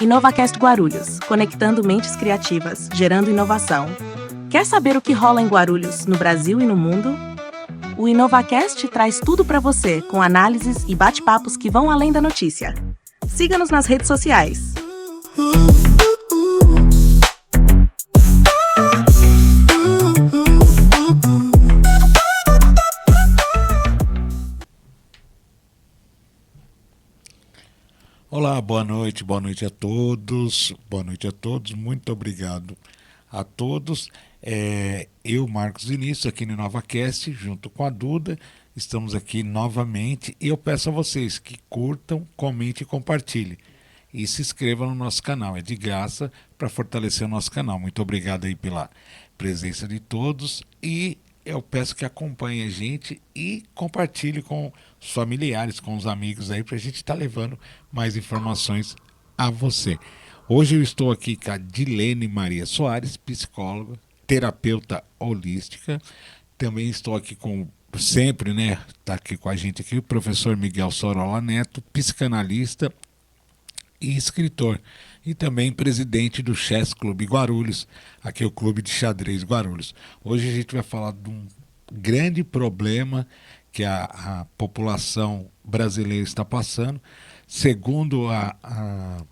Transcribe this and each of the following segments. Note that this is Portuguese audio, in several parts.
InovaCast Guarulhos, conectando mentes criativas, gerando inovação. Quer saber o que rola em Guarulhos, no Brasil e no mundo? O InovaCast traz tudo para você, com análises e bate-papos que vão além da notícia. Siga-nos nas redes sociais. Olá, boa noite a todos, muito obrigado a todos. Eu, Marcos Vinícius, aqui no InovaCast, junto com a Duda, estamos aqui novamente e eu peço a vocês que curtam, comentem e compartilhem. E se inscrevam no nosso canal, é de graça para fortalecer o nosso canal. Muito obrigado aí pela presença de todos e eu peço que acompanhe a gente e compartilhe com os familiares, com os amigos aí, para a gente estar levando mais informações a você. Hoje eu estou aqui com a Dilene Maria Soares, psicóloga, terapeuta holística. Também estou aqui com, sempre, né, está aqui com a gente aqui, o professor Miguel Sorolla Neto, psicanalista e escritor. E também presidente do Chess Clube Guarulhos, aqui é o Clube de Xadrez Guarulhos. Hoje a gente vai falar de um grande problema que a população brasileira está passando. Segundo a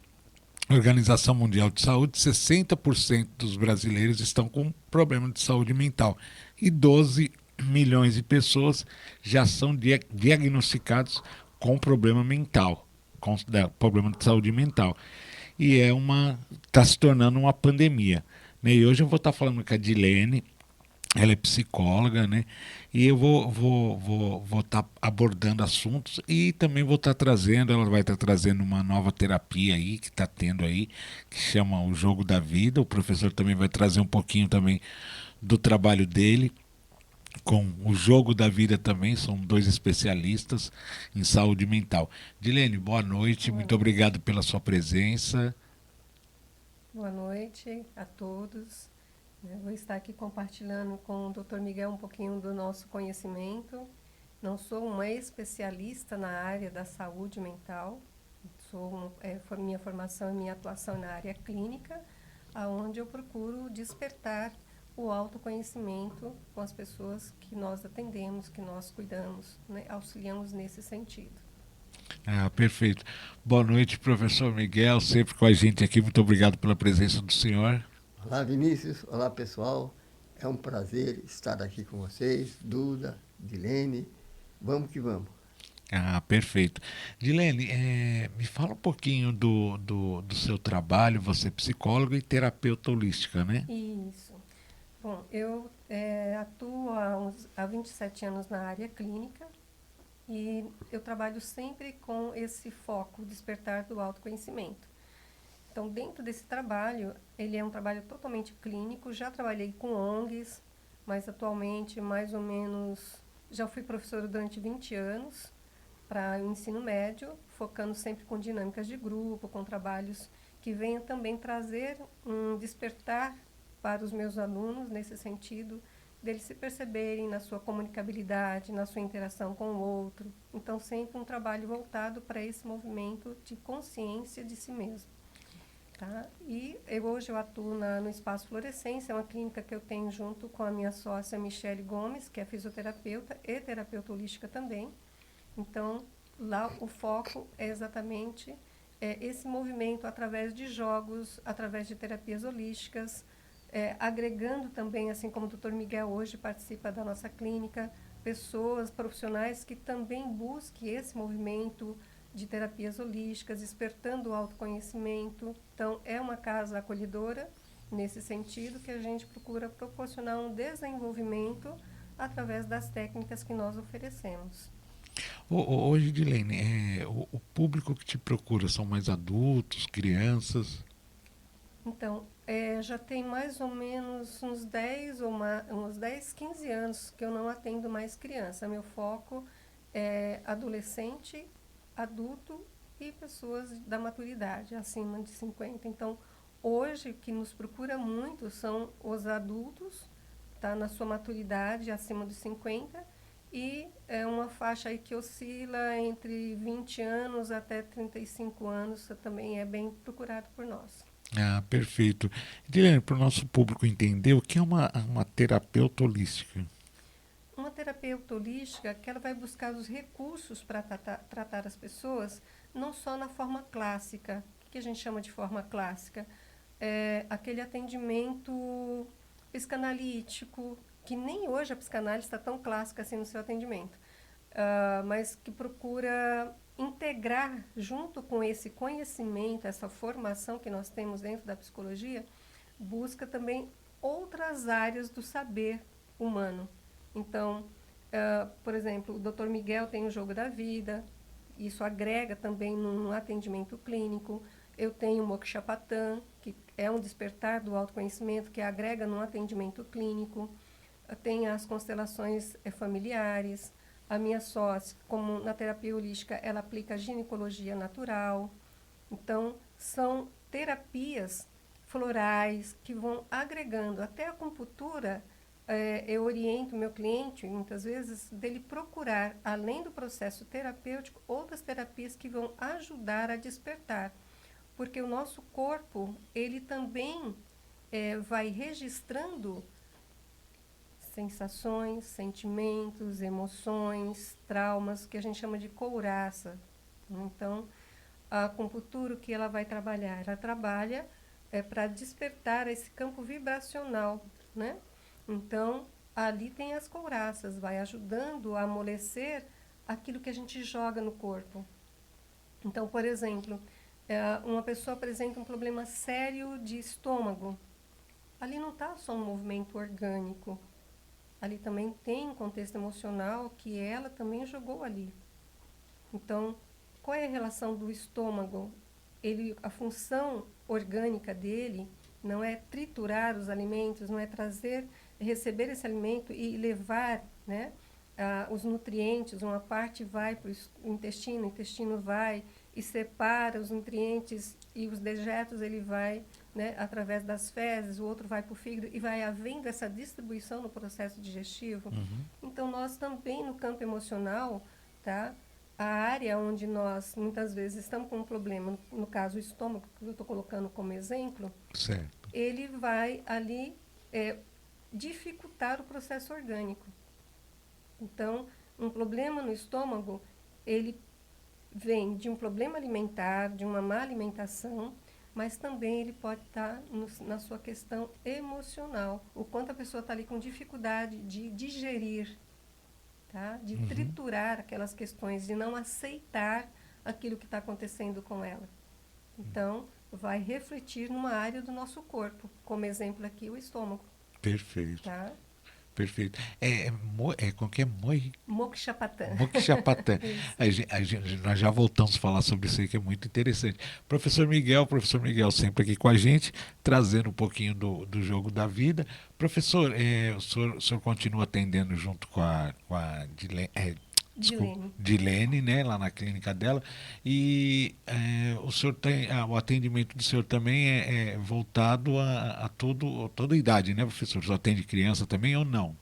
Organização Mundial de Saúde, 60% dos brasileiros estão com problema de saúde mental e 12 milhões de pessoas já são diagnosticados com problema mental, com problema de saúde mental. E está se tornando uma pandemia, né? E hoje eu vou estar falando com a Dilene, ela é psicóloga, né? E eu vou estar abordando assuntos e também vou estar trazendo, ela vai estar trazendo uma nova terapia aí que está tendo aí, que chama o Jogo da Vida. O professor também vai trazer um pouquinho também do trabalho dele com o Jogo da Vida também, são dois especialistas em saúde mental. Dilene, boa noite, muito obrigado pela sua presença. Boa noite a todos. Eu vou estar aqui compartilhando com o Dr. Miguel um pouquinho do nosso conhecimento. Não sou uma especialista na área da saúde mental, minha formação e minha atuação na área clínica, onde eu procuro despertar o autoconhecimento com as pessoas que nós atendemos, que nós cuidamos, né, auxiliamos nesse sentido. Perfeito. Boa noite, professor Miguel, sempre com a gente aqui. Muito obrigado pela presença do senhor. Olá, Vinícius. Olá, pessoal. É um prazer estar aqui com vocês, Duda, Dilene. Vamos que vamos. Perfeito. Dilene, me fala um pouquinho do seu trabalho. Você é psicóloga e terapeuta holística, né? Isso. Bom, eu atuo há 27 anos na área clínica e eu trabalho sempre com esse foco, despertar do autoconhecimento. Então, dentro desse trabalho, ele é um trabalho totalmente clínico. Já trabalhei com ONGs, mas atualmente, mais ou menos, já fui professora durante 20 anos para o ensino médio, focando sempre com dinâmicas de grupo, com trabalhos que venham também trazer um despertar para os meus alunos, nesse sentido, deles se perceberem na sua comunicabilidade, na sua interação com o outro. Então, sempre um trabalho voltado para esse movimento de consciência de si mesmo. Tá? E hoje eu atuo no Espaço Florescência, é uma clínica que eu tenho junto com a minha sócia Michele Gomes, que é fisioterapeuta e terapeuta holística também. Então, lá o foco é exatamente esse movimento através de jogos, através de terapias holísticas, agregando também, assim como o Dr. Miguel hoje participa da nossa clínica, pessoas profissionais que também busquem esse movimento de terapias holísticas, despertando o autoconhecimento. Então, é uma casa acolhedora, nesse sentido, que a gente procura proporcionar um desenvolvimento através das técnicas que nós oferecemos. Hoje, Dilene, o público que te procura são mais adultos, crianças? Então, já tem mais ou menos uns 10, 15 anos que eu não atendo mais criança. Meu foco é adolescente, adulto e pessoas da maturidade, acima de 50. Então, hoje, o que nos procura muito são os adultos, tá, na sua maturidade, acima de 50, E é uma faixa aí que oscila entre 20 anos até 35 anos, também é bem procurado por nós. Ah, perfeito. Edilene, para o nosso público entender, o que é uma terapeuta holística? Uma terapeuta holística que ela vai buscar os recursos para tratar as pessoas, não só na forma clássica. O que a gente chama de forma clássica? É aquele atendimento psicanalítico, que nem hoje a psicanálise está tão clássica assim no seu atendimento, mas que procura integrar junto com esse conhecimento, essa formação que nós temos dentro da psicologia, busca também outras áreas do saber humano. Então, por exemplo, o Dr. Miguel tem o jogo da vida, isso agrega também num atendimento clínico. Eu tenho o Mokshapatan, que é um despertar do autoconhecimento, que agrega num atendimento clínico. Tem as constelações familiares. A minha sócia, como na terapia holística, ela aplica ginecologia natural. Então, são terapias florais que vão agregando. Até a acupuntura, eu oriento o meu cliente, muitas vezes, dele procurar, além do processo terapêutico, outras terapias que vão ajudar a despertar. Porque o nosso corpo, ele também vai registrando sensações, sentimentos, emoções, traumas, que a gente chama de couraça. Então, a acupuntura, o que ela vai trabalhar? Ela trabalha para despertar esse campo vibracional, né? Então, ali tem as couraças, vai ajudando a amolecer aquilo que a gente joga no corpo. Então, por exemplo, uma pessoa apresenta um problema sério de estômago. Ali não está só um movimento orgânico, ali também tem um contexto emocional que ela também jogou ali. Então, qual é a relação do estômago? A função orgânica dele não é triturar os alimentos, não é receber esse alimento e levar, né, os nutrientes. Uma parte vai para o intestino vai e separa os nutrientes e os dejetos ele vai, né, através das fezes, o outro vai para o fígado e vai havendo essa distribuição no processo digestivo. Então, nós também no campo emocional, tá? A área onde nós muitas vezes estamos com um problema, no caso o estômago, que eu estou colocando como exemplo, Certo. ele vai ali dificultar o processo orgânico. Então, um problema no estômago, ele vem de um problema alimentar, de uma má alimentação, mas também ele pode estar na sua questão emocional, o quanto a pessoa está ali com dificuldade de digerir, tá? De triturar aquelas questões, de não aceitar aquilo que está acontecendo com ela. Então, vai refletir numa área do nosso corpo, como exemplo aqui o estômago. Perfeito. Tá? Perfeito. Como que é? Mokshapatan. Mokshapatan. Nós já voltamos a falar sobre isso aí, que é muito interessante. Professor Miguel sempre aqui com a gente, trazendo um pouquinho do jogo da vida. Professor, o senhor continua atendendo junto com a Dilene, né, lá na clínica dela. E o senhor o atendimento do senhor também é voltado a toda idade, né, professor? O senhor atende criança também ou não?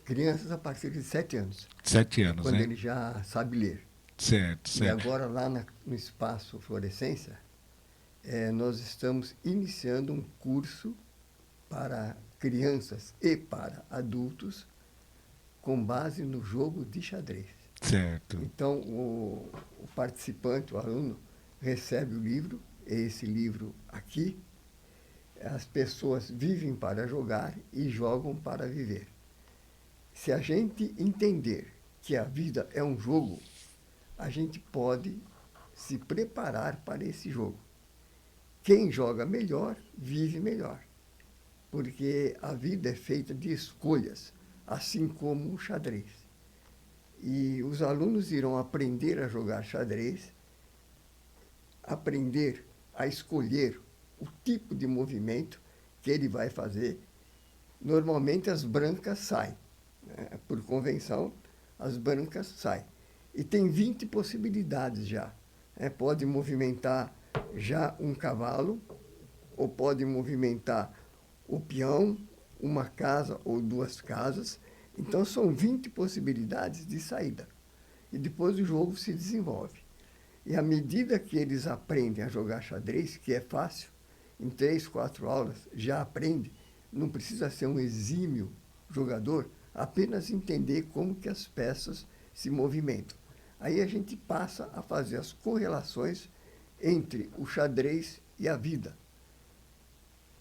Crianças a partir de 7 anos. 7 anos, quando né? ele já sabe ler. Certo, E certo. agora lá no Espaço Florescência, nós estamos iniciando um curso para crianças e para adultos com base no jogo de xadrez. Certo. Então, o participante, o aluno, recebe o livro, esse livro aqui. As pessoas vivem para jogar e jogam para viver. Se a gente entender que a vida é um jogo, a gente pode se preparar para esse jogo. Quem joga melhor, vive melhor. Porque a vida é feita de escolhas, assim como o xadrez. E os alunos irão aprender a jogar xadrez, aprender a escolher o tipo de movimento que ele vai fazer. Normalmente as brancas saem, né? Por convenção, as brancas saem. E tem 20 possibilidades já. Pode movimentar já um cavalo, ou pode movimentar o peão, uma casa ou 2 casas. Então, são 20 possibilidades de saída. E depois o jogo se desenvolve. E à medida que eles aprendem a jogar xadrez, que é fácil, em 3, 4 aulas já aprende, não precisa ser um exímio jogador, apenas entender como que as peças se movimentam. Aí a gente passa a fazer as correlações entre o xadrez e a vida.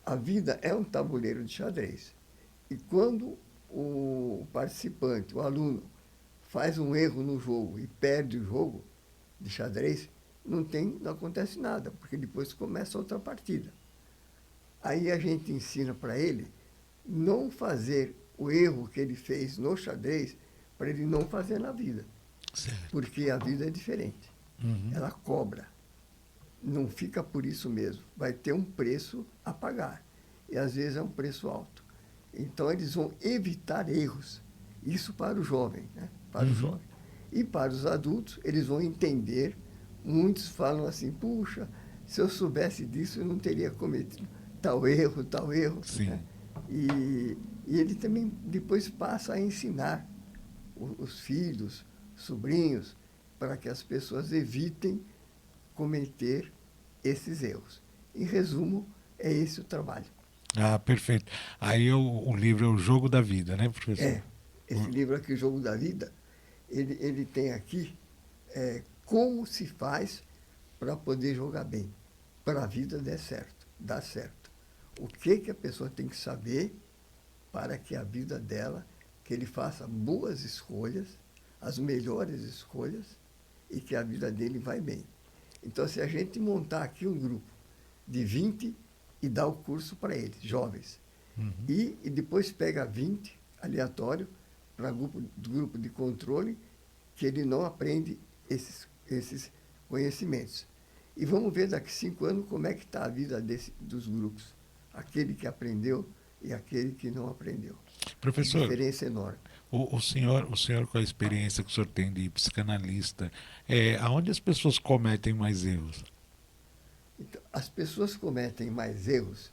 A vida é um tabuleiro de xadrez. E quando o participante, o aluno, faz um erro no jogo e perde o jogo de xadrez, não acontece nada, porque depois começa outra partida. Aí a gente ensina para ele não fazer o erro que ele fez no xadrez, para ele não fazer na vida. Certo. Porque a vida é diferente. Uhum. Ela cobra. Não fica por isso mesmo. Vai ter um preço a pagar. E às vezes é um preço alto. Então eles vão evitar erros. Isso para o jovem, né? Para o jovem. E para os adultos, eles vão entender. Muitos falam assim, puxa, se eu soubesse disso, eu não teria cometido tal erro, tal erro. Sim. Né? E ele também depois passa a ensinar os filhos, sobrinhos, para que as pessoas evitem cometer esses erros. Em resumo, é esse o trabalho. Ah, perfeito. Aí o livro é O Jogo da Vida, né, professor? É, esse livro aqui, O Jogo da Vida, ele tem aqui como se faz para poder jogar bem, para a vida dar certo. O que a pessoa tem que saber para que a vida dela, que ele faça boas escolhas, as melhores escolhas, e que a vida dele vai bem. Então, se a gente montar aqui um grupo de 20 e dar o curso para eles, jovens, e depois pega 20, aleatório, para grupo de controle, que ele não aprende esses conhecimentos. E vamos ver daqui a 5 anos como é que está a vida dos grupos. Aquele que aprendeu e aquele que não aprendeu. Professor, Diferença enorme. o senhor com a experiência que o senhor tem de psicanalista, aonde as pessoas cometem mais erros? Então, as pessoas cometem mais erros,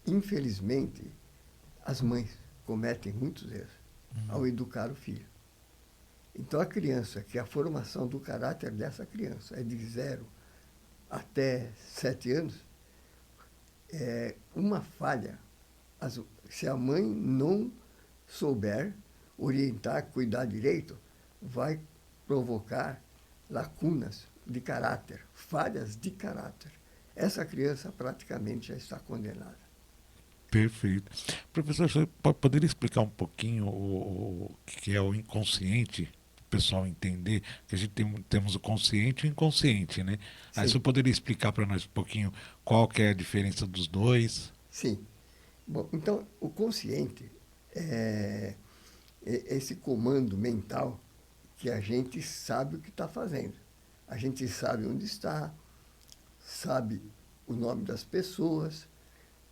infelizmente, as mães cometem muitos erros ao educar o filho. Então, a criança, que a formação do caráter dessa criança é de 0 até 7 anos, uma falha, se a mãe não souber orientar, cuidar direito, vai provocar lacunas de caráter, falhas de caráter. Essa criança praticamente já está condenada. Perfeito. Professor, você poderia explicar um pouquinho o que é o inconsciente, para o pessoal entender? Que a gente temos o consciente e o inconsciente, né? Aí Sim. você poderia explicar para nós um pouquinho qual que é a diferença dos dois? Sim. Bom, então, o consciente é esse comando mental que a gente sabe o que está fazendo. A gente sabe onde está, sabe o nome das pessoas,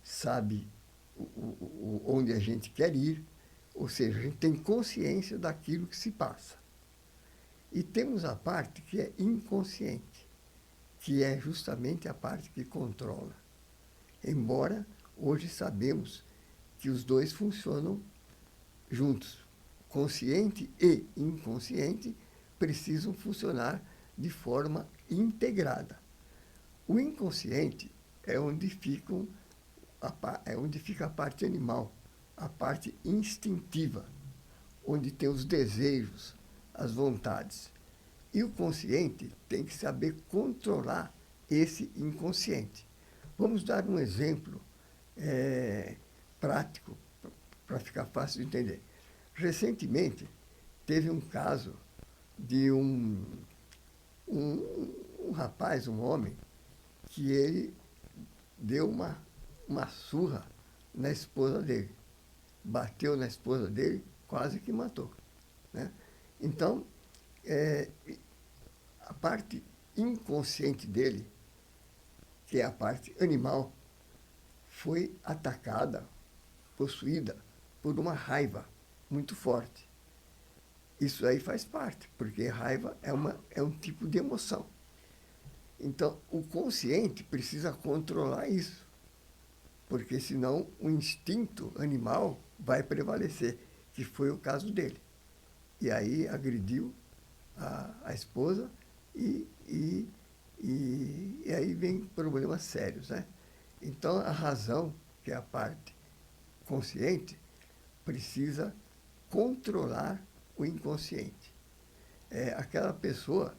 sabe onde a gente quer ir, ou seja, a gente tem consciência daquilo que se passa. E temos a parte que é inconsciente, que é justamente a parte que controla. Embora hoje sabemos que os dois funcionam juntos. Consciente e inconsciente precisam funcionar de forma integrada. O inconsciente é onde fica a parte animal, a parte instintiva, onde tem os desejos, as vontades. E o consciente tem que saber controlar esse inconsciente. Vamos dar um exemplo prático, para ficar fácil de entender. Recentemente, teve um caso de um rapaz, um homem, que ele deu uma surra na esposa dele. Bateu na esposa dele, quase que matou. Né? Então, a parte inconsciente dele, que é a parte animal, foi atacada, possuída por uma raiva muito forte. Isso aí faz parte, porque raiva é um tipo de emoção. Então, o consciente precisa controlar isso, porque senão o instinto animal vai prevalecer, que foi o caso dele. E aí agrediu a esposa e aí vem problemas sérios, né? Então, a razão, que é a parte consciente, precisa controlar o inconsciente. É aquela pessoa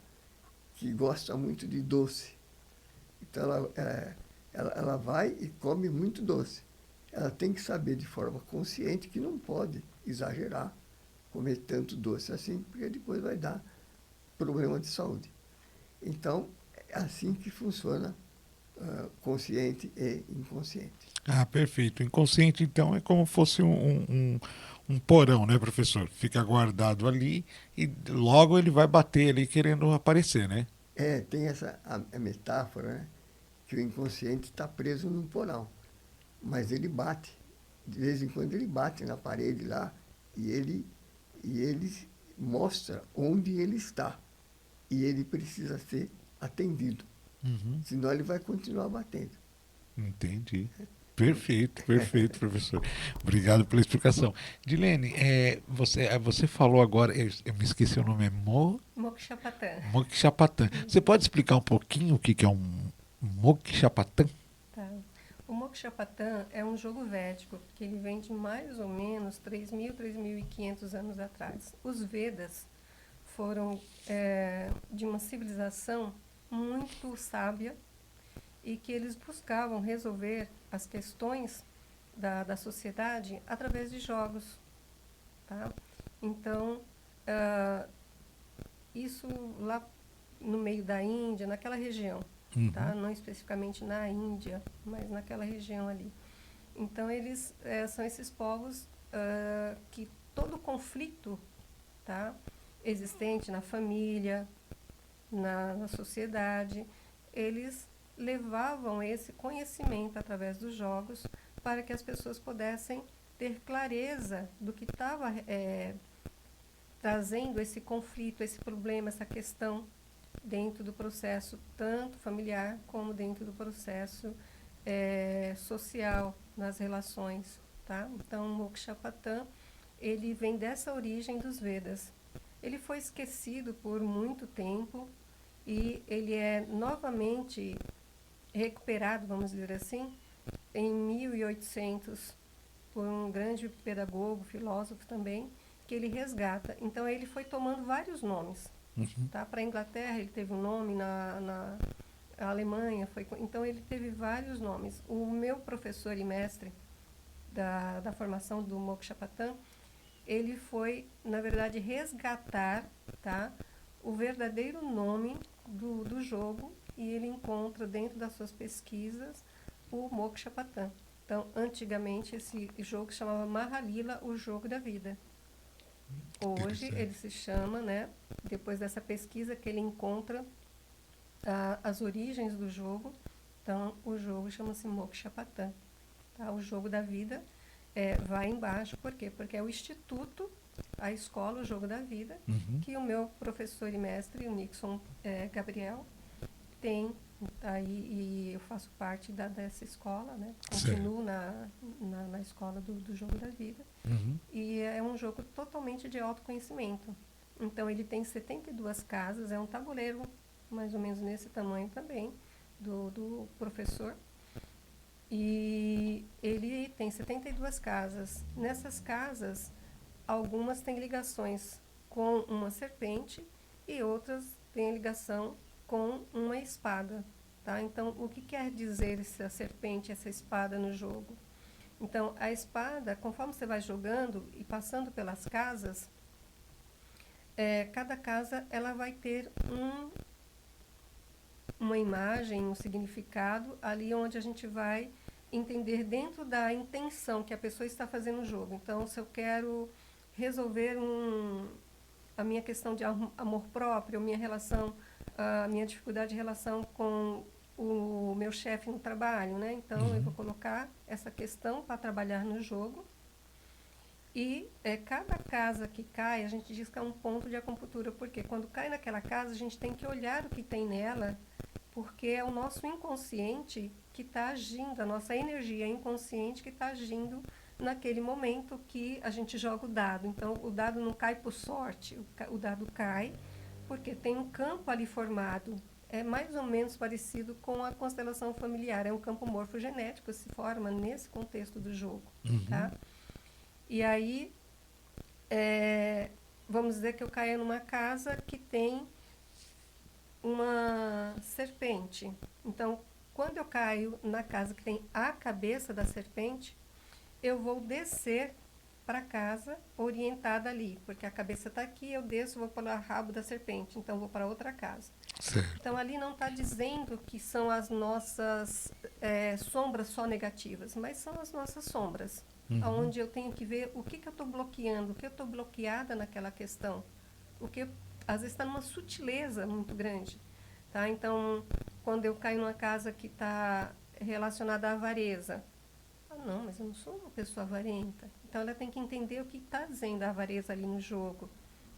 que gosta muito de doce. Então, ela vai e come muito doce. Ela tem que saber de forma consciente que não pode exagerar, comer tanto doce assim, porque depois vai dar problema de saúde. Então, é assim que funciona consciente e inconsciente. Ah, perfeito. O inconsciente, então, é como fosse um porão, né, professor? Fica guardado ali e logo ele vai bater ali querendo aparecer, né? Tem essa a metáfora, né? Que o inconsciente está preso num porão, mas ele bate. De vez em quando ele bate na parede lá e ele mostra onde ele está. E ele precisa ser atendido, Uhum. senão ele vai continuar batendo. Entendi. Perfeito, perfeito, professor. Obrigado pela explicação. Dilene, você falou agora, eu me esqueci o nome, é Moksha-Patan. Moksha-Patan. Você pode explicar um pouquinho o que que é um Moksha-Patan? Tá. O Moksha-Patan é um jogo védico que ele vem de mais ou menos 3.000, 3.500 anos atrás. Os Vedas foram de uma civilização muito sábia e que eles buscavam resolver as questões da sociedade através de jogos. Tá? Então, isso lá no meio da Índia, naquela região, tá? Não especificamente na Índia, mas naquela região ali. Então, eles são esses povos que todo conflito, tá, existente na família, na sociedade, eles levavam esse conhecimento através dos jogos para que as pessoas pudessem ter clareza do que estava trazendo esse conflito, esse problema, essa questão dentro do processo tanto familiar como dentro do processo social, nas relações. Tá? Então, o Moksha-Patan, ele vem dessa origem dos Vedas. Ele foi esquecido por muito tempo e ele é novamente recuperado, vamos dizer assim, em 1800, por um grande pedagogo, filósofo também, que ele resgata. Então, ele foi tomando vários nomes. Tá? Para a Inglaterra, ele teve um nome, na Alemanha, então ele teve vários nomes. O meu professor e mestre da formação do Moksha-Patan, ele foi, na verdade, resgatar, tá, o verdadeiro nome do jogo, e ele encontra dentro das suas pesquisas o Moksha-Patan. Então, antigamente, esse jogo se chamava Mahalila, o jogo da vida. Hoje, ele se chama, né, depois dessa pesquisa que ele encontra as origens do jogo, então o jogo chama-se Moksha-Patan. Tá? O jogo da vida vai embaixo, por quê? Porque é o instituto, a escola, o jogo da vida, que o meu professor e mestre, o Nixon Gabriel, tem aí, e eu faço parte dessa escola, né? Continuo na escola do jogo da vida. E é um jogo totalmente de autoconhecimento. Então, ele tem 72 casas, é um tabuleiro mais ou menos nesse tamanho também, do professor. E ele tem 72 casas. Nessas casas, algumas têm ligações com uma serpente e outras têm ligação com uma espada. Tá? Então, o que quer dizer essa serpente, essa espada no jogo? Então, a espada, conforme você vai jogando e passando pelas casas, cada casa ela vai ter uma imagem, um significado, ali onde a gente vai entender dentro da intenção que a pessoa está fazendo o jogo. Então, se eu quero resolver a minha questão de amor próprio, a minha dificuldade de relação com o meu chefe no trabalho, né? Então, eu vou colocar essa questão para trabalhar no jogo. E cada casa que cai, a gente diz que é um ponto de acupuntura, porque quando cai naquela casa, a gente tem que olhar o que tem nela, porque é o nosso inconsciente que está agindo, a nossa energia inconsciente que está agindo naquele momento que a gente joga o dado. Então, o dado não cai por sorte, o dado cai porque tem um campo ali formado. É mais ou menos parecido com a constelação familiar. É um campo morfogenético que se forma nesse contexto do jogo. Tá? E aí, vamos dizer que eu caia numa casa que tem uma serpente. Então, quando eu caio na casa que tem a cabeça da serpente, eu vou descer para casa orientada ali, porque a cabeça está aqui, eu desço, vou para o rabo da serpente, então vou para outra casa. Certo. Então, ali não está dizendo que são as nossas sombras só negativas, mas são as nossas sombras, onde eu tenho que ver o que eu estou bloqueando, o que eu estou bloqueada naquela questão, o que às vezes está numa sutileza muito grande. Tá? Então, quando eu caio numa casa que está relacionada à avareza, não, mas eu não sou uma pessoa avarenta. Então, ela tem que entender o que está dizendo a avareza ali no jogo.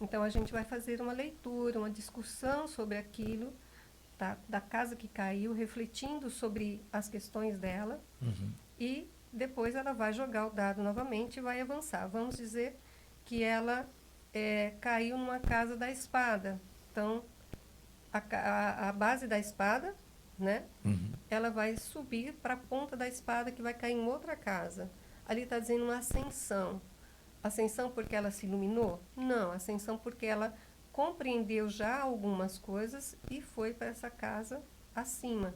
Então, a gente vai fazer uma leitura, uma discussão sobre aquilo, tá? Da casa que caiu, refletindo sobre as questões dela. E depois ela vai jogar o dado novamente e vai avançar. Vamos dizer que ela caiu numa casa da espada. Então, a base da espada, né? Ela vai subir para a ponta da espada que vai cair em outra casa. Ali está dizendo uma ascensão. Ascensão porque ela se iluminou? Não, ascensão porque ela compreendeu já algumas coisas e foi para essa casa acima.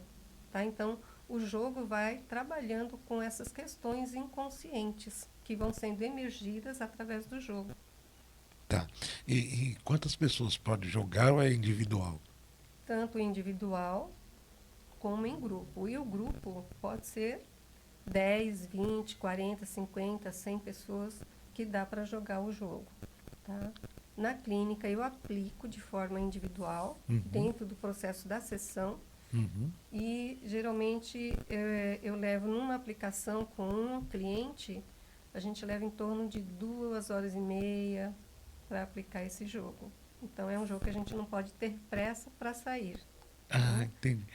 Tá? Então, o jogo vai trabalhando com essas questões inconscientes que vão sendo emergidas através do jogo. Tá. E quantas pessoas podem jogar ou é individual? Tanto individual como em grupo. E o grupo pode ser 10, 20, 40, 50, 100 pessoas que dá para jogar o jogo. Tá? Na clínica, eu aplico de forma individual, dentro do processo da sessão. E, geralmente, eu levo numa aplicação com um cliente, a gente leva em torno de 2h30 para aplicar esse jogo. Então, é um jogo que a gente não pode ter pressa para sair. Ah, entendi.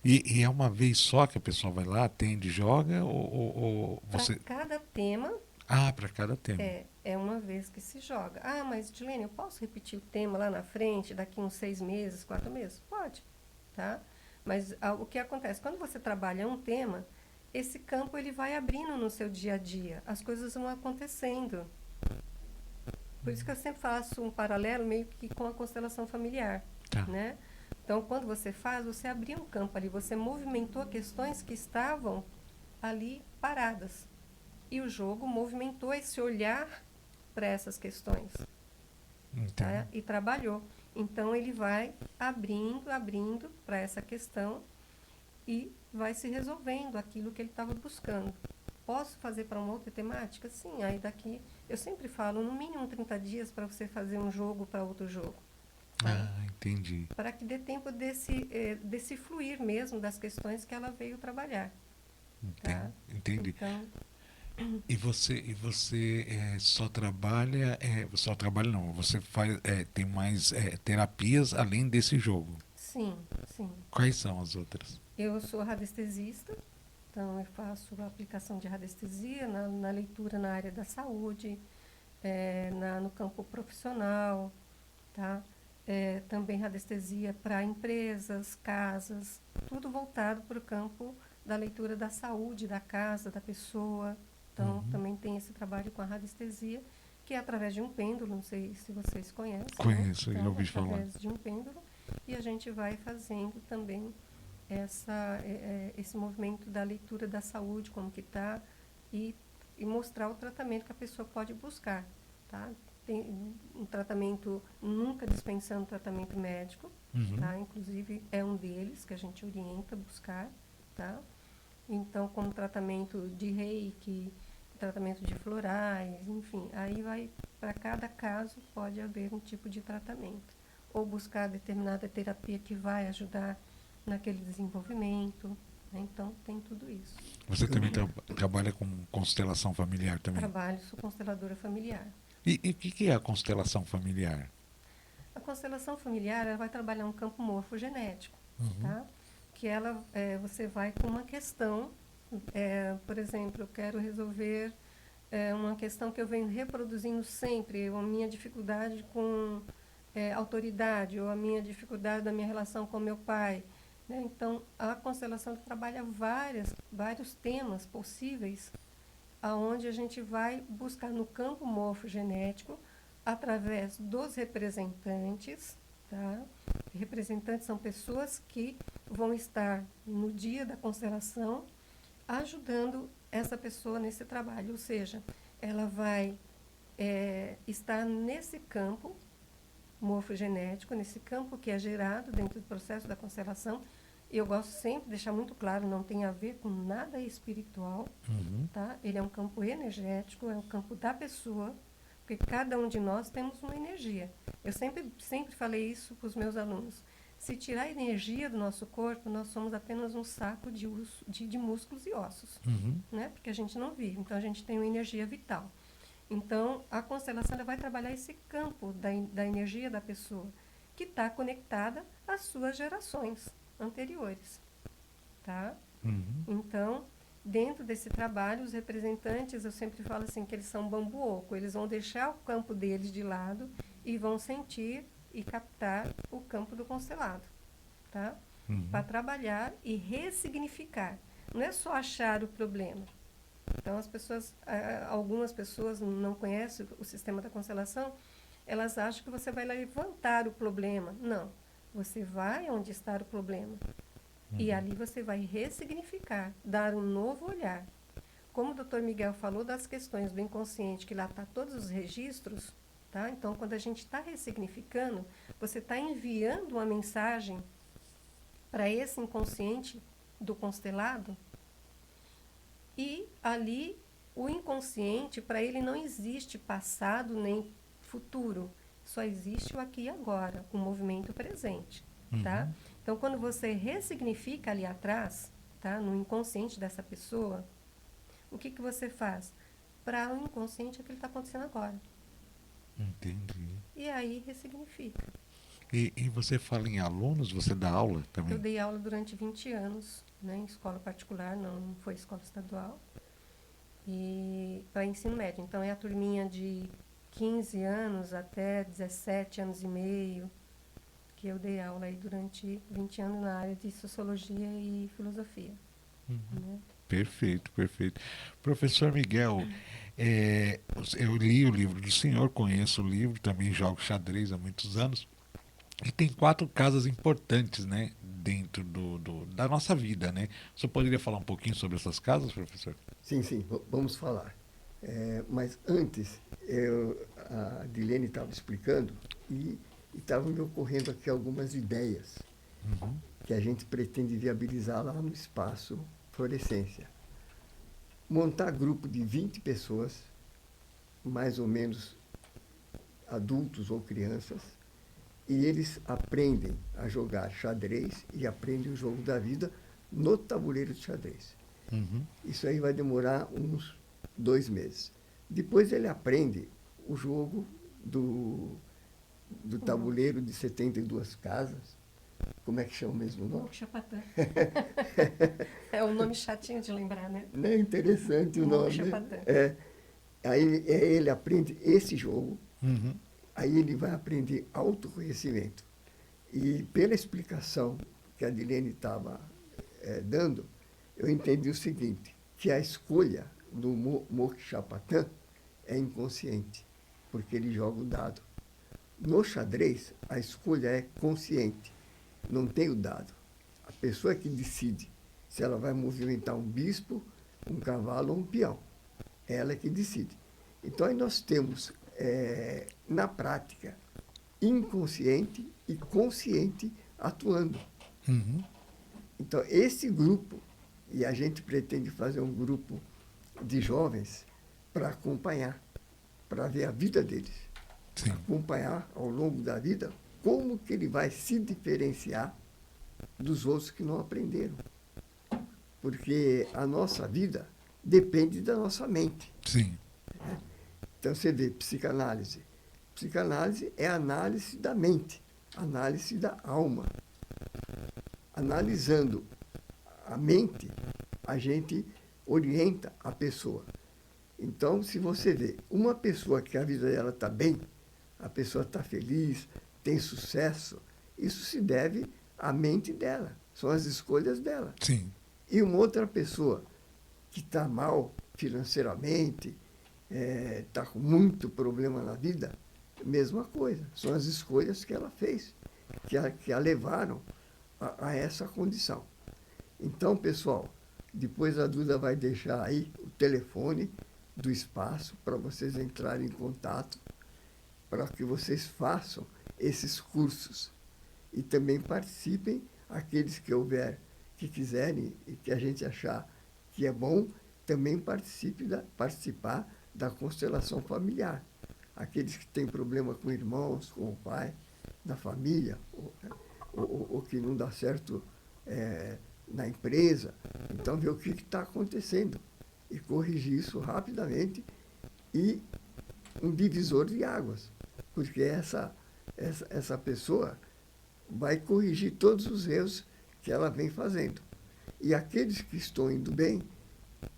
E é uma vez só que a pessoa vai lá, atende, joga ou você... Para cada tema, Ah, para cada tema. é uma vez que se joga. Ah, mas, Dilene, eu posso repetir o tema lá na frente, daqui uns 6 meses, 4 meses? Pode, tá? Mas o que acontece? Quando você trabalha um tema, esse campo ele vai abrindo no seu dia a dia. As coisas vão acontecendo. Por isso que eu sempre faço um paralelo meio que com a constelação familiar. Tá. Né? Então, quando você faz, você abriu um campo ali, você movimentou questões que estavam ali paradas. E o jogo movimentou esse olhar para essas questões. Tá? E trabalhou. Então, ele vai abrindo para essa questão e vai se resolvendo aquilo que ele estava buscando. Posso fazer para uma outra temática? Sim, aí daqui... Eu sempre falo, no mínimo 30 dias para você fazer um jogo para outro jogo. Tá? Ah, entendi. Para que dê tempo desse fluir mesmo das questões que ela veio trabalhar. Tá? Entendi. Então, E você só trabalha, não, você faz, tem mais terapias além desse jogo. sim. Quais são as outras? Eu sou radiestesista, então eu faço a aplicação de radiestesia na leitura na área da saúde, no campo profissional, tá? Também radiestesia para empresas, casas, tudo voltado para o campo da leitura da saúde, da casa, da pessoa. Então, também tem esse trabalho com a radiestesia, que é através de um pêndulo, não sei se vocês conhecem. Conheço, né? já ouvi falar. Através de um pêndulo, e a gente vai fazendo também esse movimento da leitura da saúde, como que está, e mostrar o tratamento que a pessoa pode buscar, tá? Tem um tratamento, nunca dispensando tratamento médico, tá? Inclusive é um deles que a gente orienta a buscar, tá? Então, como tratamento de reiki, tratamento de florais, enfim, aí vai, para cada caso pode haver um tipo de tratamento. Ou buscar determinada terapia que vai ajudar naquele desenvolvimento, né? Então, tem tudo isso. Você também trabalha com constelação familiar também? Trabalho, sou consteladora familiar. E o que é a constelação familiar? A constelação familiar ela vai trabalhar um campo morfogenético, tá? Que você vai com uma questão, por exemplo, eu quero resolver é uma questão que eu venho reproduzindo sempre, a minha dificuldade com autoridade, ou a minha dificuldade da minha relação com meu pai, né? Então, a constelação trabalha vários temas possíveis, aonde a gente vai buscar no campo morfogenético, através dos representantes, tá? Representantes são pessoas que vão estar no dia da constelação ajudando essa pessoa nesse trabalho, ou seja, ela vai estar nesse campo morfogenético, nesse campo que é gerado dentro do processo da constelação. Eu gosto sempre de deixar muito claro, não tem a ver com nada espiritual, tá? Ele é um campo energético, é um campo da pessoa, porque cada um de nós temos uma energia. Eu sempre falei isso para os meus alunos. Se tirar a energia do nosso corpo, nós somos apenas um saco de músculos e ossos, né? Porque a gente não vive, então a gente tem uma energia vital. Então, a constelação ela vai trabalhar esse campo da energia da pessoa, que está conectada às suas gerações anteriores, tá? Então, dentro desse trabalho, os representantes, eu sempre falo assim, que eles são bambu oco, eles vão deixar o campo deles de lado e vão sentir e captar o campo do constelado, tá? Para trabalhar e ressignificar. Não é só achar o problema. Então, algumas pessoas não conhecem o sistema da constelação, elas acham que você vai levantar o problema. Não, você vai onde está o problema. E ali você vai ressignificar, dar um novo olhar. Como o Dr. Miguel falou das questões do inconsciente, que lá está todos os registros, tá? Então, quando a gente está ressignificando, você está enviando uma mensagem para esse inconsciente do constelado. E ali, o inconsciente, para ele não existe passado nem futuro. Só existe o aqui e agora, o movimento presente, tá? Então, quando você ressignifica ali atrás, tá? No inconsciente dessa pessoa, o que você faz? Para o inconsciente é o que está acontecendo agora. Entendi. E aí, ressignifica. E você fala em alunos, você dá aula também? Eu dei aula durante 20 anos, né, em escola particular, não foi escola estadual, e para ensino médio. Então, é a turminha de 15 anos até 17 anos e meio, que eu dei aula aí durante 20 anos na área de sociologia e filosofia. Né? Perfeito, perfeito. Professor Miguel, eu li o livro do senhor, conheço o livro, também jogo xadrez há muitos anos. E tem 4 casas importantes, né, dentro da nossa vida, né? Você poderia falar um pouquinho sobre essas casas, professor? Sim, vamos falar. Mas antes, a Dilene estava explicando e estavam me ocorrendo aqui algumas ideias que a gente pretende viabilizar lá no espaço Florescência. Montar grupo de 20 pessoas, mais ou menos adultos ou crianças, e eles aprendem a jogar xadrez e aprendem o jogo da vida no tabuleiro de xadrez. Isso aí vai demorar uns 2 meses. Depois ele aprende o jogo do tabuleiro de 72 casas. Como é que chama mesmo o nome? Chapatã. É um nome chatinho de lembrar, né? Não é interessante o nome? Chapatã. Aí ele aprende esse jogo. Aí ele vai aprender autoconhecimento. E pela explicação que a Dilene estava dando, eu entendi o seguinte, que a escolha do Moksha-Patan é inconsciente, porque ele joga o dado. No xadrez, a escolha é consciente, não tem o dado. A pessoa que decide se ela vai movimentar um bispo, um cavalo ou um peão. Ela é que decide. Então, aí nós temos, na prática, inconsciente e consciente atuando. Então, esse grupo, e a gente pretende fazer um grupo de jovens para acompanhar, para ver a vida deles. Sim. Acompanhar ao longo da vida como que ele vai se diferenciar dos outros que não aprenderam. Porque a nossa vida depende da nossa mente. Sim. Então, você vê, psicanálise. Psicanálise é análise da mente, análise da alma. Analisando a mente, a gente orienta a pessoa. Então, se você vê uma pessoa que a vida dela está bem, a pessoa está feliz, tem sucesso, isso se deve à mente dela, são as escolhas dela. Sim. E uma outra pessoa que está mal financeiramente, está com muito problema na vida, mesma coisa, são as escolhas que ela fez, que a levaram a essa condição. Então, pessoal, depois a Duda vai deixar aí o telefone do espaço para vocês entrarem em contato, para que vocês façam esses cursos e também participem, aqueles que quiserem e que a gente achar que é bom, também participar da constelação familiar. Aqueles que têm problema com irmãos, com o pai, da família, ou que não dá certo na empresa. Então, ver o que está acontecendo e corrigir isso rapidamente e um divisor de águas, porque essa pessoa vai corrigir todos os erros que ela vem fazendo. E aqueles que estão indo bem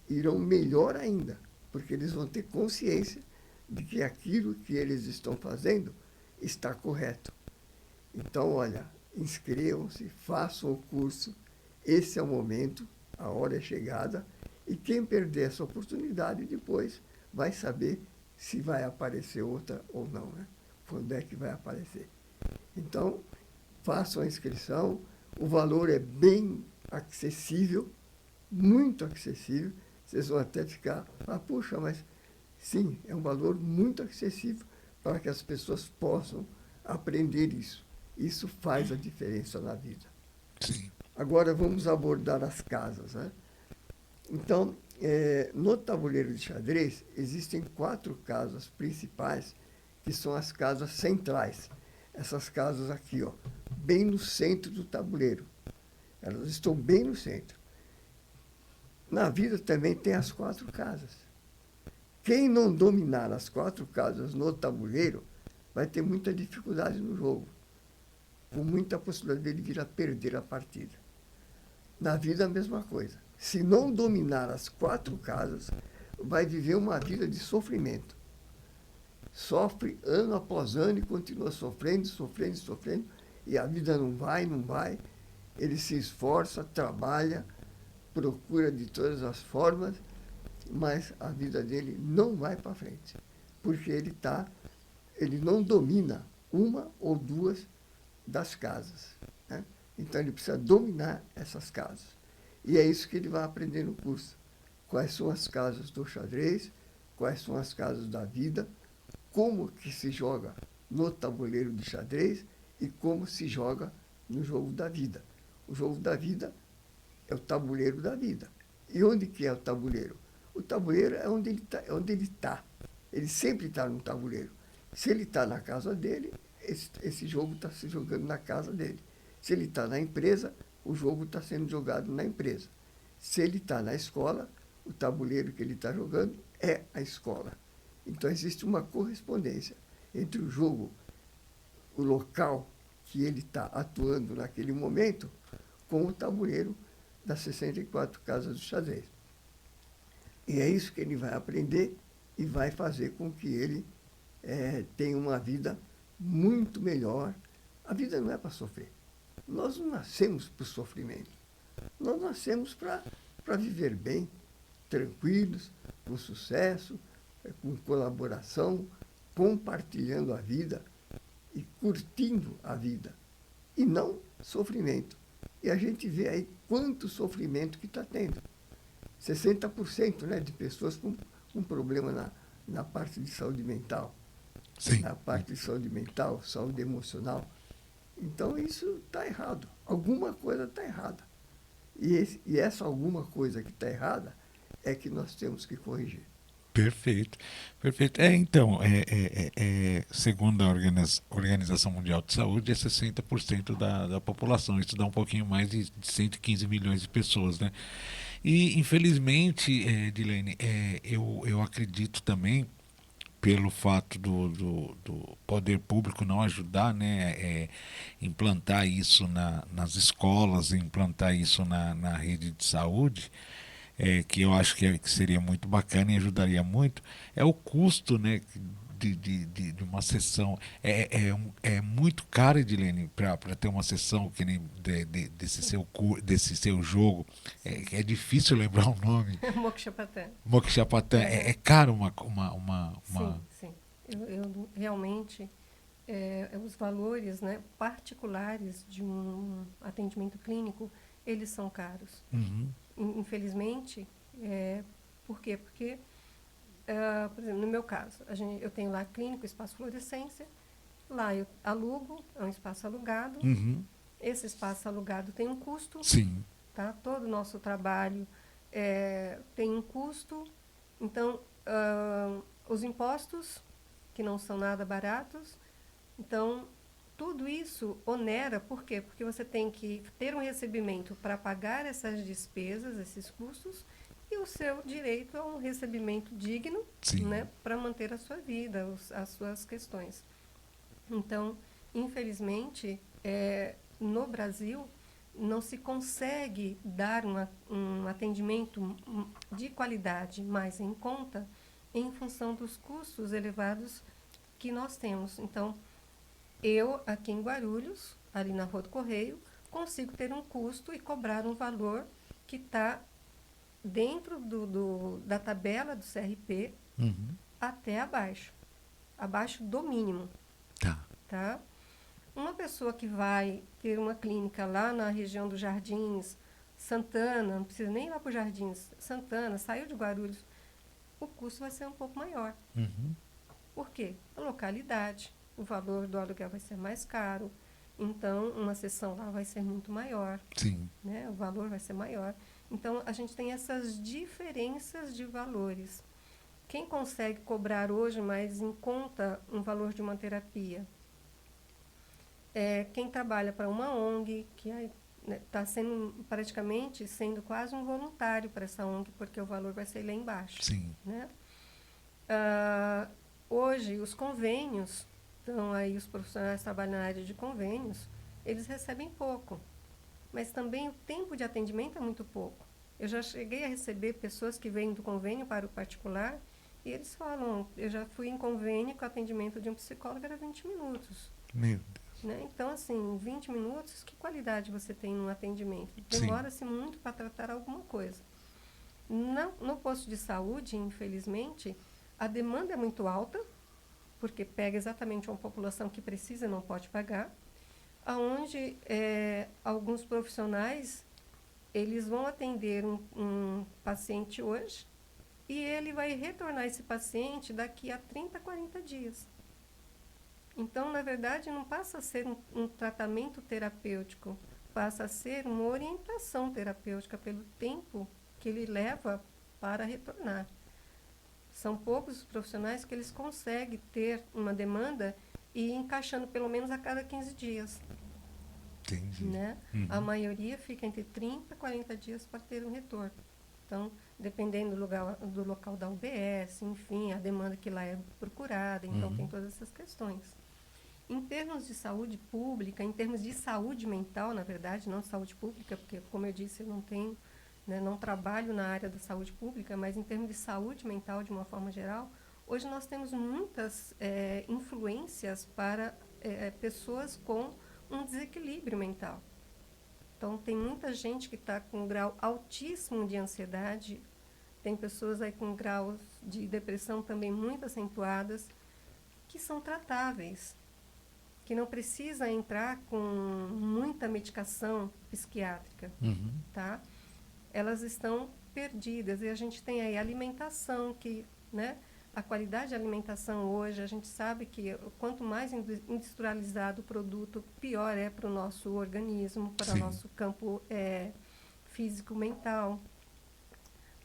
irão melhor ainda, porque eles vão ter consciência de que aquilo que eles estão fazendo está correto. Então, olha, inscrevam-se, façam o curso. Esse é o momento, a hora é chegada, e quem perder essa oportunidade depois vai saber se vai aparecer outra ou não, né? Quando é que vai aparecer. Então, façam a inscrição, o valor é bem acessível, muito acessível, vocês vão até ficar, puxa, mas sim, é um valor muito acessível para que as pessoas possam aprender isso. Isso faz a diferença na vida. Sim. Agora vamos abordar as casas, né? Então, no tabuleiro de xadrez, existem 4 casas principais, que são as casas centrais. Essas casas aqui, ó, bem no centro do tabuleiro. Elas estão bem no centro. Na vida também tem as 4 casas. Quem não dominar as 4 casas no tabuleiro vai ter muita dificuldade no jogo, com muita possibilidade de ele vir a perder a partida. Na vida, a mesma coisa. Se não dominar as 4 casas, vai viver uma vida de sofrimento. Sofre ano após ano e continua sofrendo, sofrendo, sofrendo, e a vida não vai, não vai. Ele se esforça, trabalha, procura de todas as formas, mas a vida dele não vai para frente, porque ele não domina uma ou 2 das casas, né? Então, ele precisa dominar essas casas. E é isso que ele vai aprender no curso. Quais são as casas do xadrez, quais são as casas da vida, como que se joga no tabuleiro de xadrez e como se joga no jogo da vida. O jogo da vida é o tabuleiro da vida. E onde que é o tabuleiro? O tabuleiro é onde ele está. Ele sempre está no tabuleiro. Se ele está na casa dele, esse jogo está se jogando na casa dele. Se ele está na empresa, o jogo está sendo jogado na empresa. Se ele está na escola, o tabuleiro que ele está jogando é a escola. Então, existe uma correspondência entre o jogo, o local que ele está atuando naquele momento, com o tabuleiro das 64 casas do xadrez. E é isso que ele vai aprender e vai fazer com que ele tenha uma vida muito melhor. A vida não é para sofrer. Nós não nascemos para o sofrimento. Nós nascemos para viver bem, tranquilos, com sucesso, com colaboração, compartilhando a vida e curtindo a vida, e não sofrimento. E a gente vê aí quanto sofrimento que está tendo. 60%, né, de pessoas com problema na parte de saúde mental. Sim. Na parte de saúde mental, saúde emocional. Então, isso está errado. Alguma coisa está errada. E essa alguma coisa que está errada é que nós temos que corrigir. Perfeito, perfeito. Então, segundo a Organização Mundial de Saúde, é 60% da população. Isso dá um pouquinho mais de 115 milhões de pessoas, né? E, infelizmente, Dilene, eu acredito também, pelo fato do poder público não ajudar, né, implantar isso nas escolas, implantar isso na rede de saúde, que eu acho que seria muito bacana e ajudaria muito, é o custo, né, de uma sessão. É muito caro, Edilene, para ter uma sessão que nem desse seu jogo. É difícil lembrar o nome. Mokshapatan. Mokshapatan. É caro uma... Sim, sim. Eu realmente, os valores, né, particulares de um atendimento clínico, eles são caros. Uhum. Infelizmente, por quê? Porque, por exemplo, no meu caso, eu tenho lá clínico, espaço fluorescência, lá eu alugo, é um espaço alugado, Uhum. esse espaço alugado tem um custo, Sim. tá? Todo o nosso trabalho tem um custo, então, os impostos, que não são nada baratos, então, tudo isso onera, por quê? Porque você tem que ter um recebimento para pagar essas despesas, esses custos, e o seu direito a um recebimento digno, Sim. né, para manter a sua vida, as suas questões. Então, infelizmente, no Brasil, não se consegue dar um atendimento de qualidade mais em conta em função dos custos elevados que nós temos. Então, eu, aqui em Guarulhos, ali na Rua do Correio, consigo ter um custo e cobrar um valor que está dentro da tabela do CRP Uhum. até abaixo do mínimo, Tá. tá? Uma pessoa que vai ter uma clínica lá na região dos Jardins, Santana, não precisa nem ir lá para os Jardins, Santana, saiu de Guarulhos, o custo vai ser um pouco maior. Uhum. Por quê? A localidade, o valor do aluguel vai ser mais caro, então uma sessão lá vai ser muito maior, Sim. né? O valor vai ser maior. Então, a gente tem essas diferenças de valores. Quem consegue cobrar hoje mais em conta um valor de uma terapia? Quem trabalha para uma ONG, que está praticamente sendo quase um voluntário para essa ONG, porque o valor vai ser lá embaixo. Sim. Né? Hoje, os convênios, então aí os profissionais que trabalham na área de convênios, eles recebem pouco. Mas também o tempo de atendimento é muito pouco. Eu já cheguei a receber pessoas que vêm do convênio para o particular e eles falam, eu já fui em convênio com o atendimento de um psicólogo, era 20 minutos. Meu Deus. Né? Então, assim, 20 minutos, que qualidade você tem num atendimento? Sim. Demora-se muito para tratar alguma coisa. No posto de saúde, infelizmente, a demanda é muito alta, porque pega exatamente uma população que precisa e não pode pagar, onde alguns profissionais eles vão atender um paciente hoje e ele vai retornar esse paciente daqui a 30, 40 dias. Então, na verdade, não passa a ser um tratamento terapêutico, passa a ser uma orientação terapêutica pelo tempo que ele leva para retornar. São poucos os profissionais que eles conseguem ter uma demanda e ir encaixando pelo menos a cada 15 dias. Entendi. Né? Uhum. A maioria fica entre 30 e 40 dias para ter um retorno. Então, dependendo do local da UBS, enfim, a demanda que lá é procurada, então tem todas essas questões. Em termos de saúde pública, em termos de saúde mental, na verdade, não saúde pública, porque, como eu disse, eu não tenho, né, não trabalho na área da saúde pública, mas em termos de saúde mental, de uma forma geral, hoje nós temos muitas influências para pessoas com um desequilíbrio mental. Então, tem muita gente que está com um grau altíssimo de ansiedade, tem pessoas aí com graus de depressão também muito acentuadas, que são tratáveis, que não precisa entrar com muita medicação psiquiátrica, tá? Elas estão perdidas, e a gente tem aí alimentação, que, né, a qualidade de alimentação hoje, a gente sabe que quanto mais industrializado o produto, pior é para o nosso organismo, para o nosso campo físico-mental.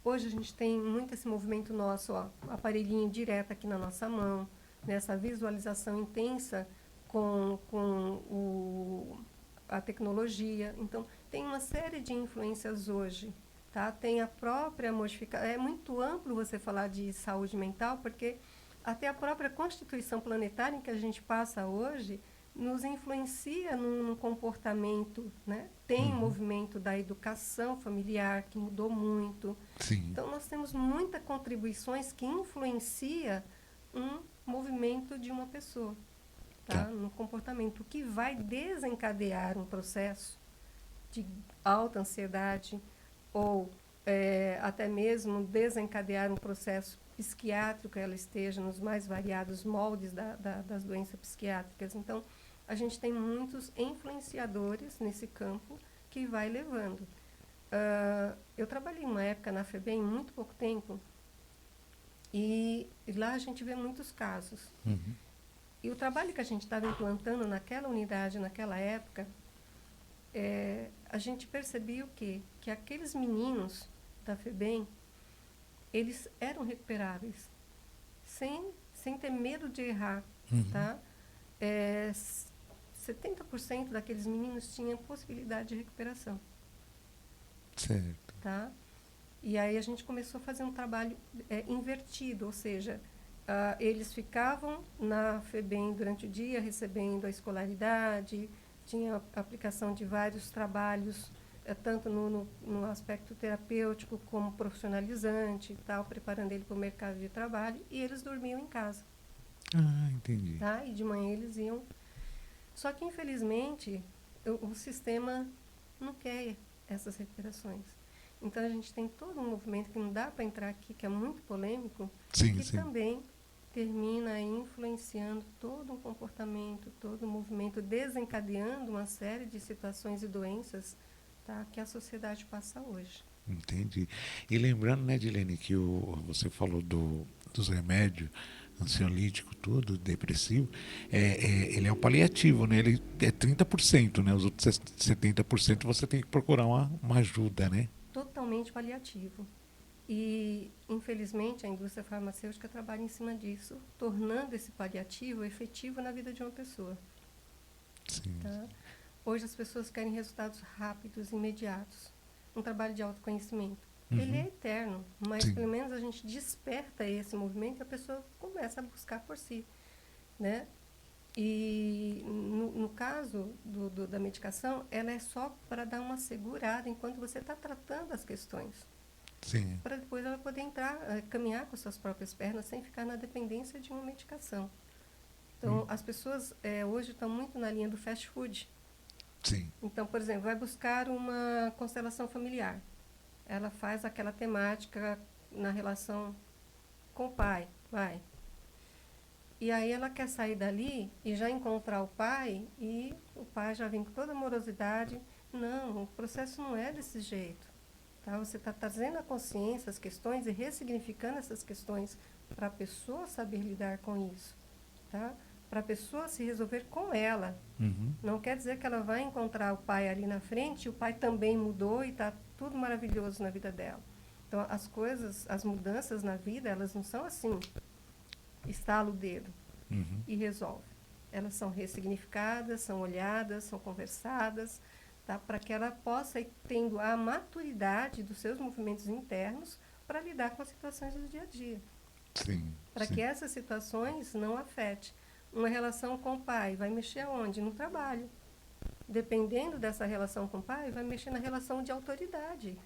Hoje a gente tem muito esse movimento nosso, ó, aparelhinho direto aqui na nossa mão, nessa visualização intensa com a tecnologia. Então, tem uma série de influências hoje. Tá? Tem a própria modificação. É muito amplo você falar de saúde mental, porque até a própria Constituição Planetária em que a gente passa hoje nos influencia no comportamento, né? Tem o movimento da educação familiar que mudou muito. Sim. Então, nós temos muitas contribuições que influenciam um movimento de uma pessoa, tá? Tá. No comportamento, o que vai desencadear um processo de alta ansiedade ou até mesmo desencadear um processo psiquiátrico, ela esteja nos mais variados moldes das doenças psiquiátricas. Então, a gente tem muitos influenciadores nesse campo que vai levando. Eu trabalhei uma época na FEBEM, muito pouco tempo, e lá a gente vê muitos casos. Uhum. E o trabalho que a gente estava implantando naquela unidade, naquela época, a gente percebia o quê? Que aqueles meninos da FEBEM, eles eram recuperáveis, sem ter medo de errar, tá? 70% daqueles meninos tinham possibilidade de recuperação. Certo. Tá? E aí a gente começou a fazer um trabalho invertido, ou seja, eles ficavam na FEBEM durante o dia, recebendo a escolaridade, tinha a aplicação de vários trabalhos, tanto no aspecto terapêutico como profissionalizante e tal, preparando ele para o mercado de trabalho, e eles dormiam em casa. Ah, entendi. Tá? E de manhã eles iam. Só que, infelizmente, o sistema não quer essas recuperações. Então, a gente tem todo um movimento que não dá para entrar aqui, que é muito polêmico, Sim, que sim. também termina influenciando todo um comportamento, todo um movimento, desencadeando uma série de situações e doenças, tá, que a sociedade passa hoje. Entendi. E lembrando, né, Dilene, que você falou dos remédios, ansiolítico, tudo, depressivo, ele é o paliativo, né? Ele é 30%, né? Os outros 70% você tem que procurar uma ajuda, né? Totalmente paliativo. E, infelizmente, a indústria farmacêutica trabalha em cima disso, tornando esse paliativo efetivo na vida de uma pessoa. Sim. Tá? Hoje as pessoas querem resultados rápidos, imediatos. Um trabalho de autoconhecimento. Ele é eterno, mas Sim. pelo menos a gente desperta esse movimento e a pessoa começa a buscar por si, né? E no caso da medicação, ela é só para dar uma segurada enquanto você está tratando as questões. Sim. Para depois ela poder entrar, caminhar com suas próprias pernas sem ficar na dependência de uma medicação. Então, as pessoas hoje estão muito na linha do fast food. Sim. Então, por exemplo, vai buscar uma constelação familiar. Ela faz aquela temática na relação com o pai, vai. E aí ela quer sair dali e já encontrar o pai, e o pai já vem com toda amorosidade. Não, o processo não é desse jeito. Tá? Você está trazendo à consciência as questões e ressignificando essas questões para a pessoa saber lidar com isso. Tá? Para a pessoa se resolver com ela. Não quer dizer que ela vai encontrar o pai ali na frente e o pai também mudou e está tudo maravilhoso na vida dela. Então, as coisas, as mudanças na vida, elas não são assim, estala o dedo e resolve. Elas são ressignificadas, são olhadas, são conversadas, tá? Para que ela possa ir tendo a maturidade dos seus movimentos internos para lidar com as situações do dia a dia. Sim. Para que essas situações não afetem. Uma relação com o pai vai mexer aonde? No trabalho. Dependendo dessa relação com o pai, vai mexer na relação de autoridade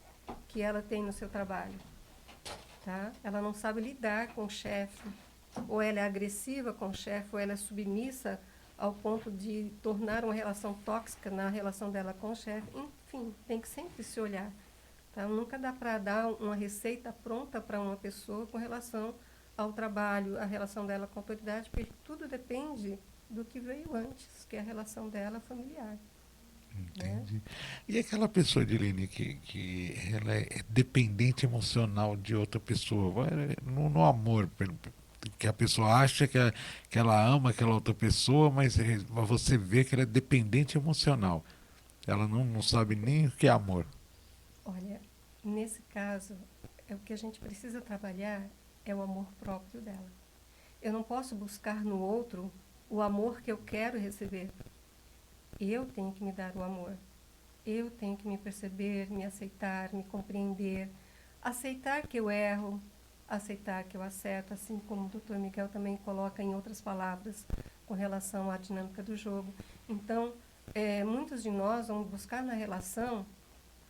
que ela tem no seu trabalho. Tá? Ela não sabe lidar com o chefe, ou ela é agressiva com o chefe, ou ela é submissa ao ponto de tornar uma relação tóxica na relação dela com o chefe. Enfim, tem que sempre se olhar. Tá? Nunca dá para dar uma receita pronta para uma pessoa com relação ao trabalho, a relação dela com a autoridade, porque tudo depende do que veio antes, que é a relação dela familiar. Entendi. Né? E aquela pessoa, Dilene, que ela é dependente emocional de outra pessoa, no amor, que a pessoa acha que ela ama aquela outra pessoa, mas você vê que ela é dependente emocional. Ela não sabe nem o que é amor. Olha, nesse caso, o que a gente precisa trabalhar é o amor próprio dela. Eu não posso buscar no outro o amor que eu quero receber. Eu tenho que me dar o amor. Eu tenho que me perceber, me aceitar, me compreender. Aceitar que eu erro, aceitar que eu acerto, assim como o Dr. Miguel também coloca em outras palavras com relação à dinâmica do jogo. Então, muitos de nós vamos buscar na relação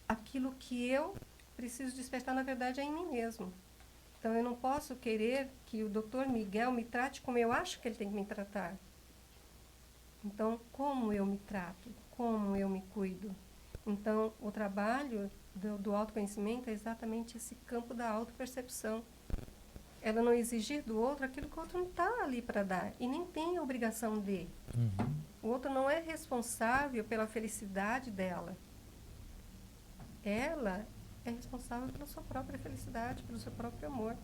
aquilo que eu preciso despertar, na verdade, é em mim mesmo. Então, eu não posso querer que o Dr. Miguel me trate como eu acho que ele tem que me tratar. Então, como eu me trato? Como eu me cuido? Então, o trabalho do autoconhecimento é exatamente esse campo da autopercepção. Ela não exigir do outro aquilo que o outro não está ali para dar. E nem tem a obrigação de. O outro não é responsável pela felicidade dela. Ela é responsável pela sua própria felicidade, pelo seu próprio amor.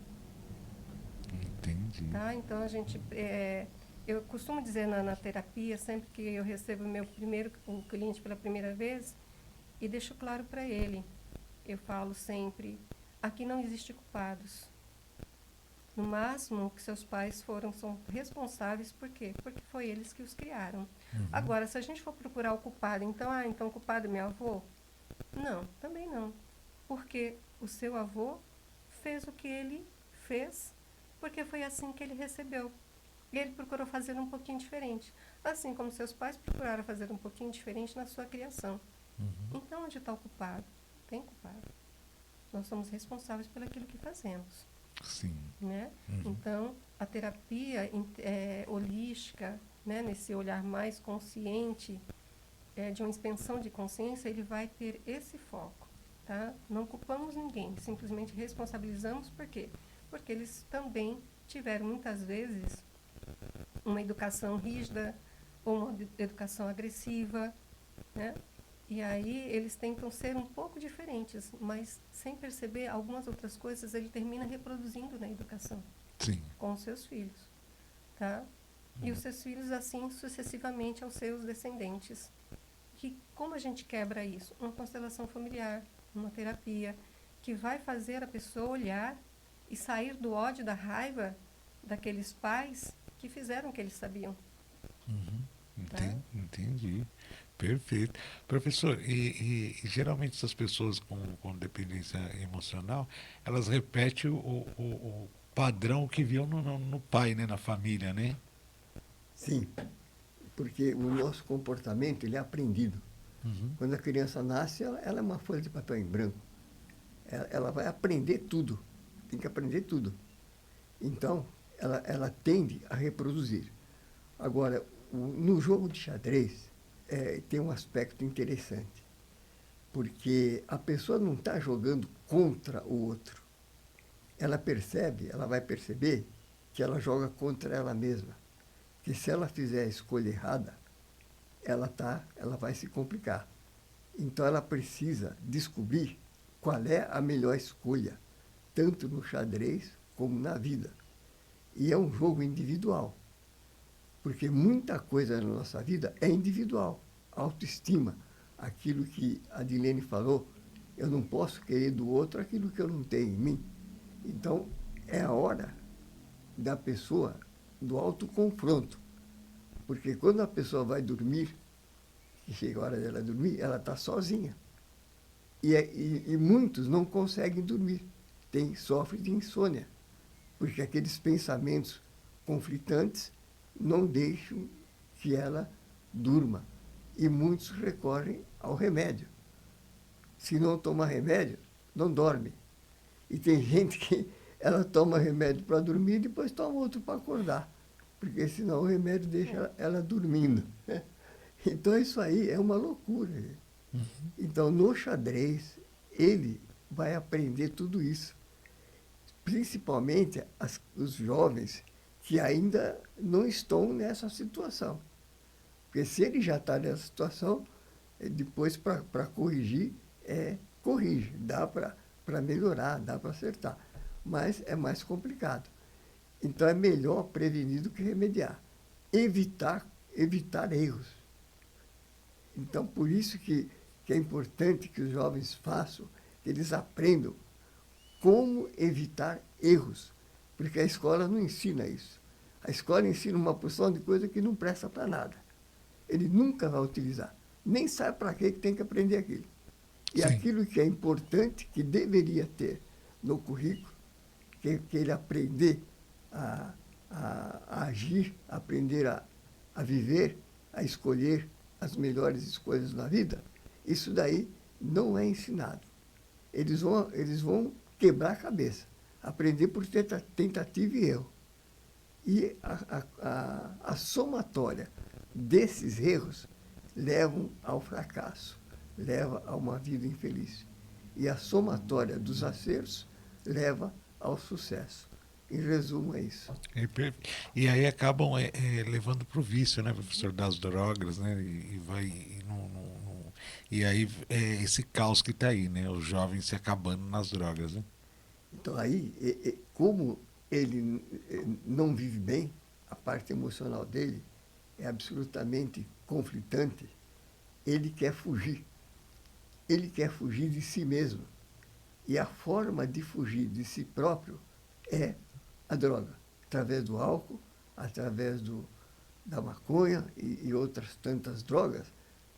Entendi. Tá? Então, eu costumo dizer na terapia, sempre que eu recebo o cliente pela primeira vez, e deixo claro para ele, eu falo sempre, aqui não existe culpados. No máximo, que seus pais são responsáveis, por quê? Porque foi eles que os criaram. Agora, se a gente for procurar o culpado, então o culpado é meu avô? Não, também não. Porque o seu avô fez o que ele fez, porque foi assim que ele recebeu. E ele procurou fazer um pouquinho diferente. Assim como seus pais procuraram fazer um pouquinho diferente na sua criação. Então, onde está o culpado? Tem culpado. Nós somos responsáveis por aquilo que fazemos. Sim. Né? Então, a terapia holística, né, nesse olhar mais consciente, de uma expansão de consciência, ele vai ter esse foco. Tá? Não culpamos ninguém, simplesmente responsabilizamos. Por quê? Porque eles também tiveram, muitas vezes, uma educação rígida ou uma educação agressiva, né? E aí eles tentam ser um pouco diferentes, mas sem perceber algumas outras coisas, ele termina reproduzindo na educação. Sim. Com os seus filhos, tá? E os seus filhos, assim, sucessivamente aos seus descendentes. Que, como a gente quebra isso? Uma constelação familiar, uma terapia, que vai fazer a pessoa olhar e sair do ódio, da raiva daqueles pais que fizeram o que eles sabiam. Entendi. Perfeito. Professor, e geralmente essas pessoas com dependência emocional, elas repetem o padrão que viam no pai, né, na família, né? Sim, porque o nosso comportamento ele é aprendido. Quando a criança nasce, ela é uma folha de papel em branco. Ela vai aprender tudo, tem que aprender tudo. Então, ela tende a reproduzir. Agora, no jogo de xadrez, tem um aspecto interessante, porque a pessoa não está jogando contra o outro. Ela vai perceber que ela joga contra ela mesma. Que se ela fizer a escolha errada, ela vai se complicar. Então ela precisa descobrir qual é a melhor escolha, tanto no xadrez como na vida. E é um jogo individual, porque muita coisa na nossa vida é individual. Autoestima, aquilo que a Dilene falou, eu não posso querer do outro aquilo que eu não tenho em mim. Então, é a hora da pessoa, do autoconfronto. Porque quando a pessoa vai dormir, que chega a hora dela dormir, ela está sozinha. E muitos não conseguem dormir, sofrem de insônia, porque aqueles pensamentos conflitantes não deixam que ela durma. E muitos recorrem ao remédio. Se não toma remédio, não dorme. E tem gente que ela toma remédio para dormir e depois toma outro para acordar, porque senão o remédio deixa ela dormindo. Então isso aí é uma loucura. Então no xadrez ele vai aprender tudo isso, principalmente os jovens que ainda não estão nessa situação. Porque se ele já está nessa situação, depois para corrigir, corrige, dá para melhorar, dá para acertar. Mas é mais complicado. Então é melhor prevenir do que remediar. Evitar erros. Então por isso que é importante que os jovens façam, que eles aprendam como evitar erros. Porque a escola não ensina isso. A escola ensina uma porção de coisa que não presta para nada. Ele nunca vai utilizar. Nem sabe para que tem que aprender aquilo. E Sim. aquilo que é importante, que deveria ter no currículo, que ele aprender a agir, aprender a viver, a escolher as melhores escolhas na vida, isso daí não é ensinado. Eles vão quebrar a cabeça, aprender por tentativa e erro. E a somatória desses erros levam ao fracasso, leva a uma vida infeliz. E a somatória dos acertos leva ao sucesso. Em resumo, é isso. E aí acabam levando para o vício, né, professor, das drogas, né? E aí esse caos que está aí, né? Os jovens se acabando nas drogas, né? Então, aí, como ele não vive bem, a parte emocional dele é absolutamente conflitante, ele quer fugir. Ele quer fugir de si mesmo. E a forma de fugir de si próprio é a droga, através do álcool, através da maconha e outras tantas drogas,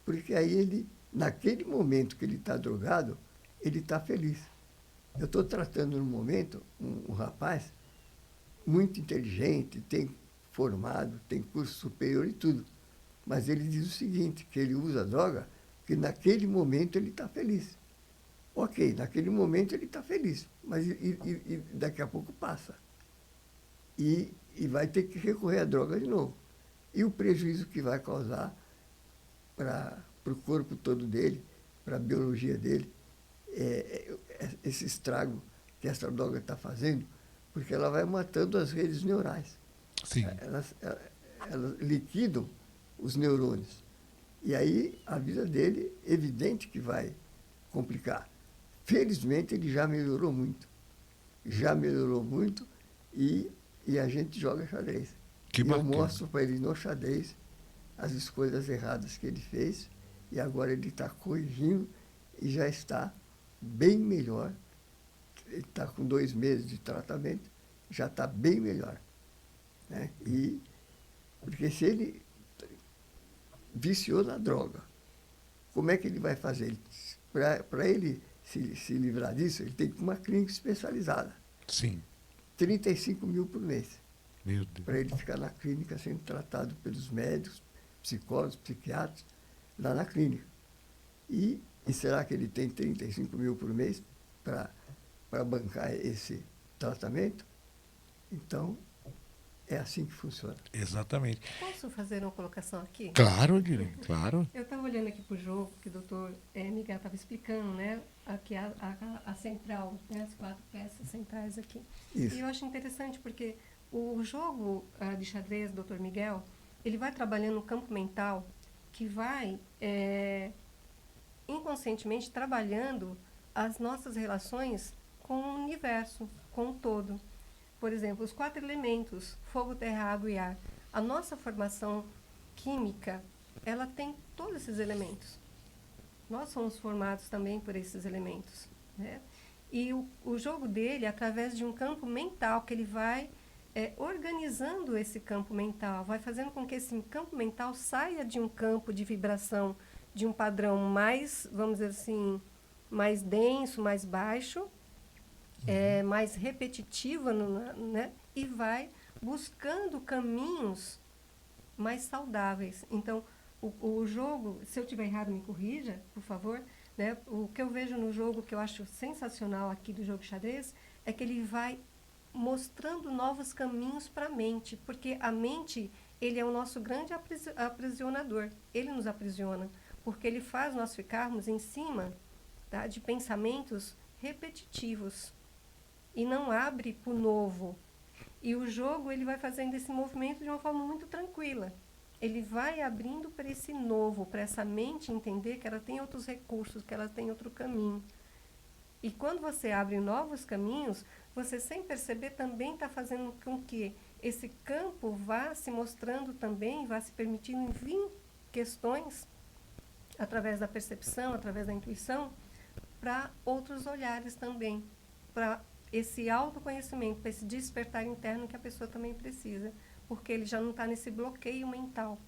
porque aí ele, naquele momento que ele está drogado, ele está feliz. Eu estou tratando no momento um rapaz muito inteligente, tem formado, tem curso superior e tudo, mas ele diz o seguinte, que ele usa droga, que naquele momento ele está feliz. Ok, naquele momento ele está feliz, mas e daqui a pouco passa. E vai ter que recorrer à droga de novo. E o prejuízo que vai causar para o corpo todo dele, para a biologia dele, esse estrago que essa droga está fazendo, porque ela vai matando as redes neurais. Sim. Elas liquidam os neurônios. E aí a vida dele, evidente que vai complicar. Felizmente, ele já melhorou muito. Já melhorou muito e a gente joga xadrez. Que e eu bacana. mostro para ele no xadrez as escolhas erradas que ele fez e agora ele está corrigindo e já está bem melhor. Ele está com 2 meses de tratamento, já está bem melhor. Né? Porque se ele viciou na droga, como é que ele vai fazer? Para ele se livrar disso, ele tem que ir para uma clínica especializada. Sim. 35 mil por mês. Meu Deus. Para ele ficar na clínica sendo tratado pelos médicos, psicólogos, psiquiatras, lá na clínica. E será que ele tem 35 mil por mês para bancar esse tratamento? Então, é assim que funciona. Exatamente. Posso fazer uma colocação aqui? Claro, Direne, claro. Eu estava olhando aqui para o jogo que o doutor Miguel estava explicando, né? Aqui a central, né? As 4 peças centrais aqui. Isso. E eu acho interessante porque o jogo de xadrez, doutor Miguel, ele vai trabalhando no campo mental que vai inconscientemente trabalhando as nossas relações com o universo, com o todo. Por exemplo, os 4 elementos, fogo, terra, água e ar. A nossa formação química, ela tem todos esses elementos. Nós somos formados também por esses elementos, né? E o jogo dele, através de um campo mental, que ele vai organizando esse campo mental, vai fazendo com que esse campo mental saia de um campo de vibração, de um padrão mais, vamos dizer assim, mais denso, mais baixo, mais repetitiva, né? E vai buscando caminhos mais saudáveis. Então, o jogo, se eu estiver errado, me corrija, por favor, né? O que eu vejo no jogo, que eu acho sensacional aqui do jogo xadrez, é que ele vai mostrando novos caminhos para a mente, porque a mente, ele é o nosso grande aprisionador. Ele nos aprisiona, porque ele faz nós ficarmos em cima, tá, de pensamentos repetitivos e não abre para o novo. E o jogo, ele vai fazendo esse movimento de uma forma muito tranquila. Ele vai abrindo para esse novo, para essa mente entender que ela tem outros recursos, que ela tem outro caminho. E quando você abre novos caminhos, você sem perceber também está fazendo com que esse campo vá se mostrando também, vá se permitindo vir questões, através da percepção, através da intuição, para outros olhares também, para esse autoconhecimento, para esse despertar interno que a pessoa também precisa, porque ele já não está nesse bloqueio mental.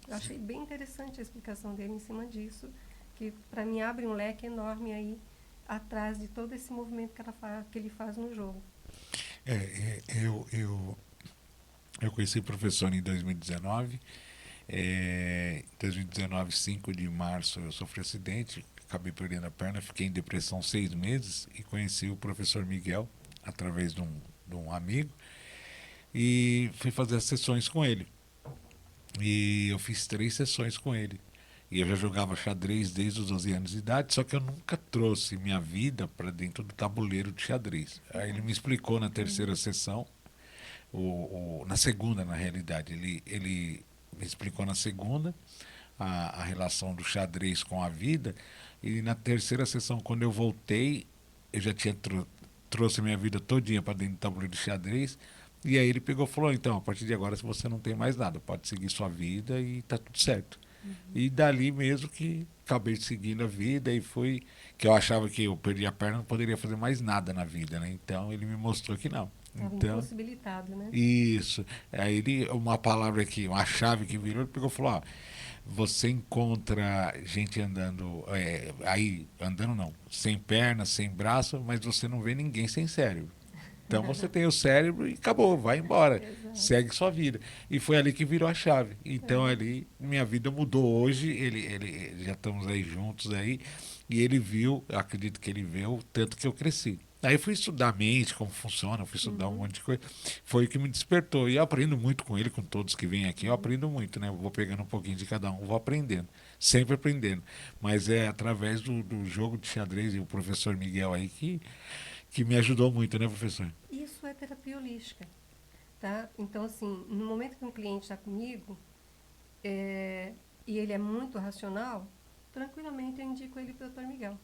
Eu achei bem interessante a explicação dele em cima disso, que para mim abre um leque enorme aí, atrás de todo esse movimento que ele faz no jogo. Eu conheci o professor em 2019. Em 2019, 5 de março, eu sofri um acidente, acabei perdendo a perna, fiquei em depressão 6 meses e conheci o professor Miguel através de um amigo e fui fazer as sessões com ele. E eu fiz 3 sessões com ele. E eu já jogava xadrez desde os 12 anos de idade, só que eu nunca trouxe minha vida para dentro do tabuleiro de xadrez. Aí ele me explicou na terceira sessão, na segunda, na realidade. Ele me explicou na segunda a relação do xadrez com a vida. E na terceira sessão, quando eu voltei, eu já tinha trouxe minha vida todinha para dentro do tabuleiro de xadrez. E aí ele pegou e falou, então, a partir de agora, se você não tem mais nada, pode seguir sua vida e tá tudo certo. E dali mesmo que acabei seguindo a vida e foi que eu achava que eu perdi a perna, não poderia fazer mais nada na vida, né? Então ele me mostrou que não. Estava Então, impossibilitado, né? isso. Aí ele, uma palavra aqui, uma chave que virou, ele pegou e falou, ó, você encontra gente andando, aí, andando não, sem perna, sem braço, mas você não vê ninguém sem cérebro. Então você tem o cérebro e acabou, vai embora, Exato. segue sua vida. E foi ali que virou a chave. Então ali minha vida mudou hoje, já estamos aí juntos aí, e ele viu, eu acredito que ele viu, tanto que eu cresci. Aí eu fui estudar a mente, como funciona, fui estudar um monte de coisa. Foi o que me despertou. E eu aprendo muito com ele, com todos que vêm aqui, eu aprendo muito, né? Eu vou pegando um pouquinho de cada um, vou aprendendo, sempre aprendendo. Mas é através do jogo de xadrez e o professor Miguel aí que me ajudou muito, né, professor? Isso é terapia holística, tá? Então, assim, no momento que um cliente está comigo, e ele é muito racional, tranquilamente eu indico ele para o Dr. Miguel.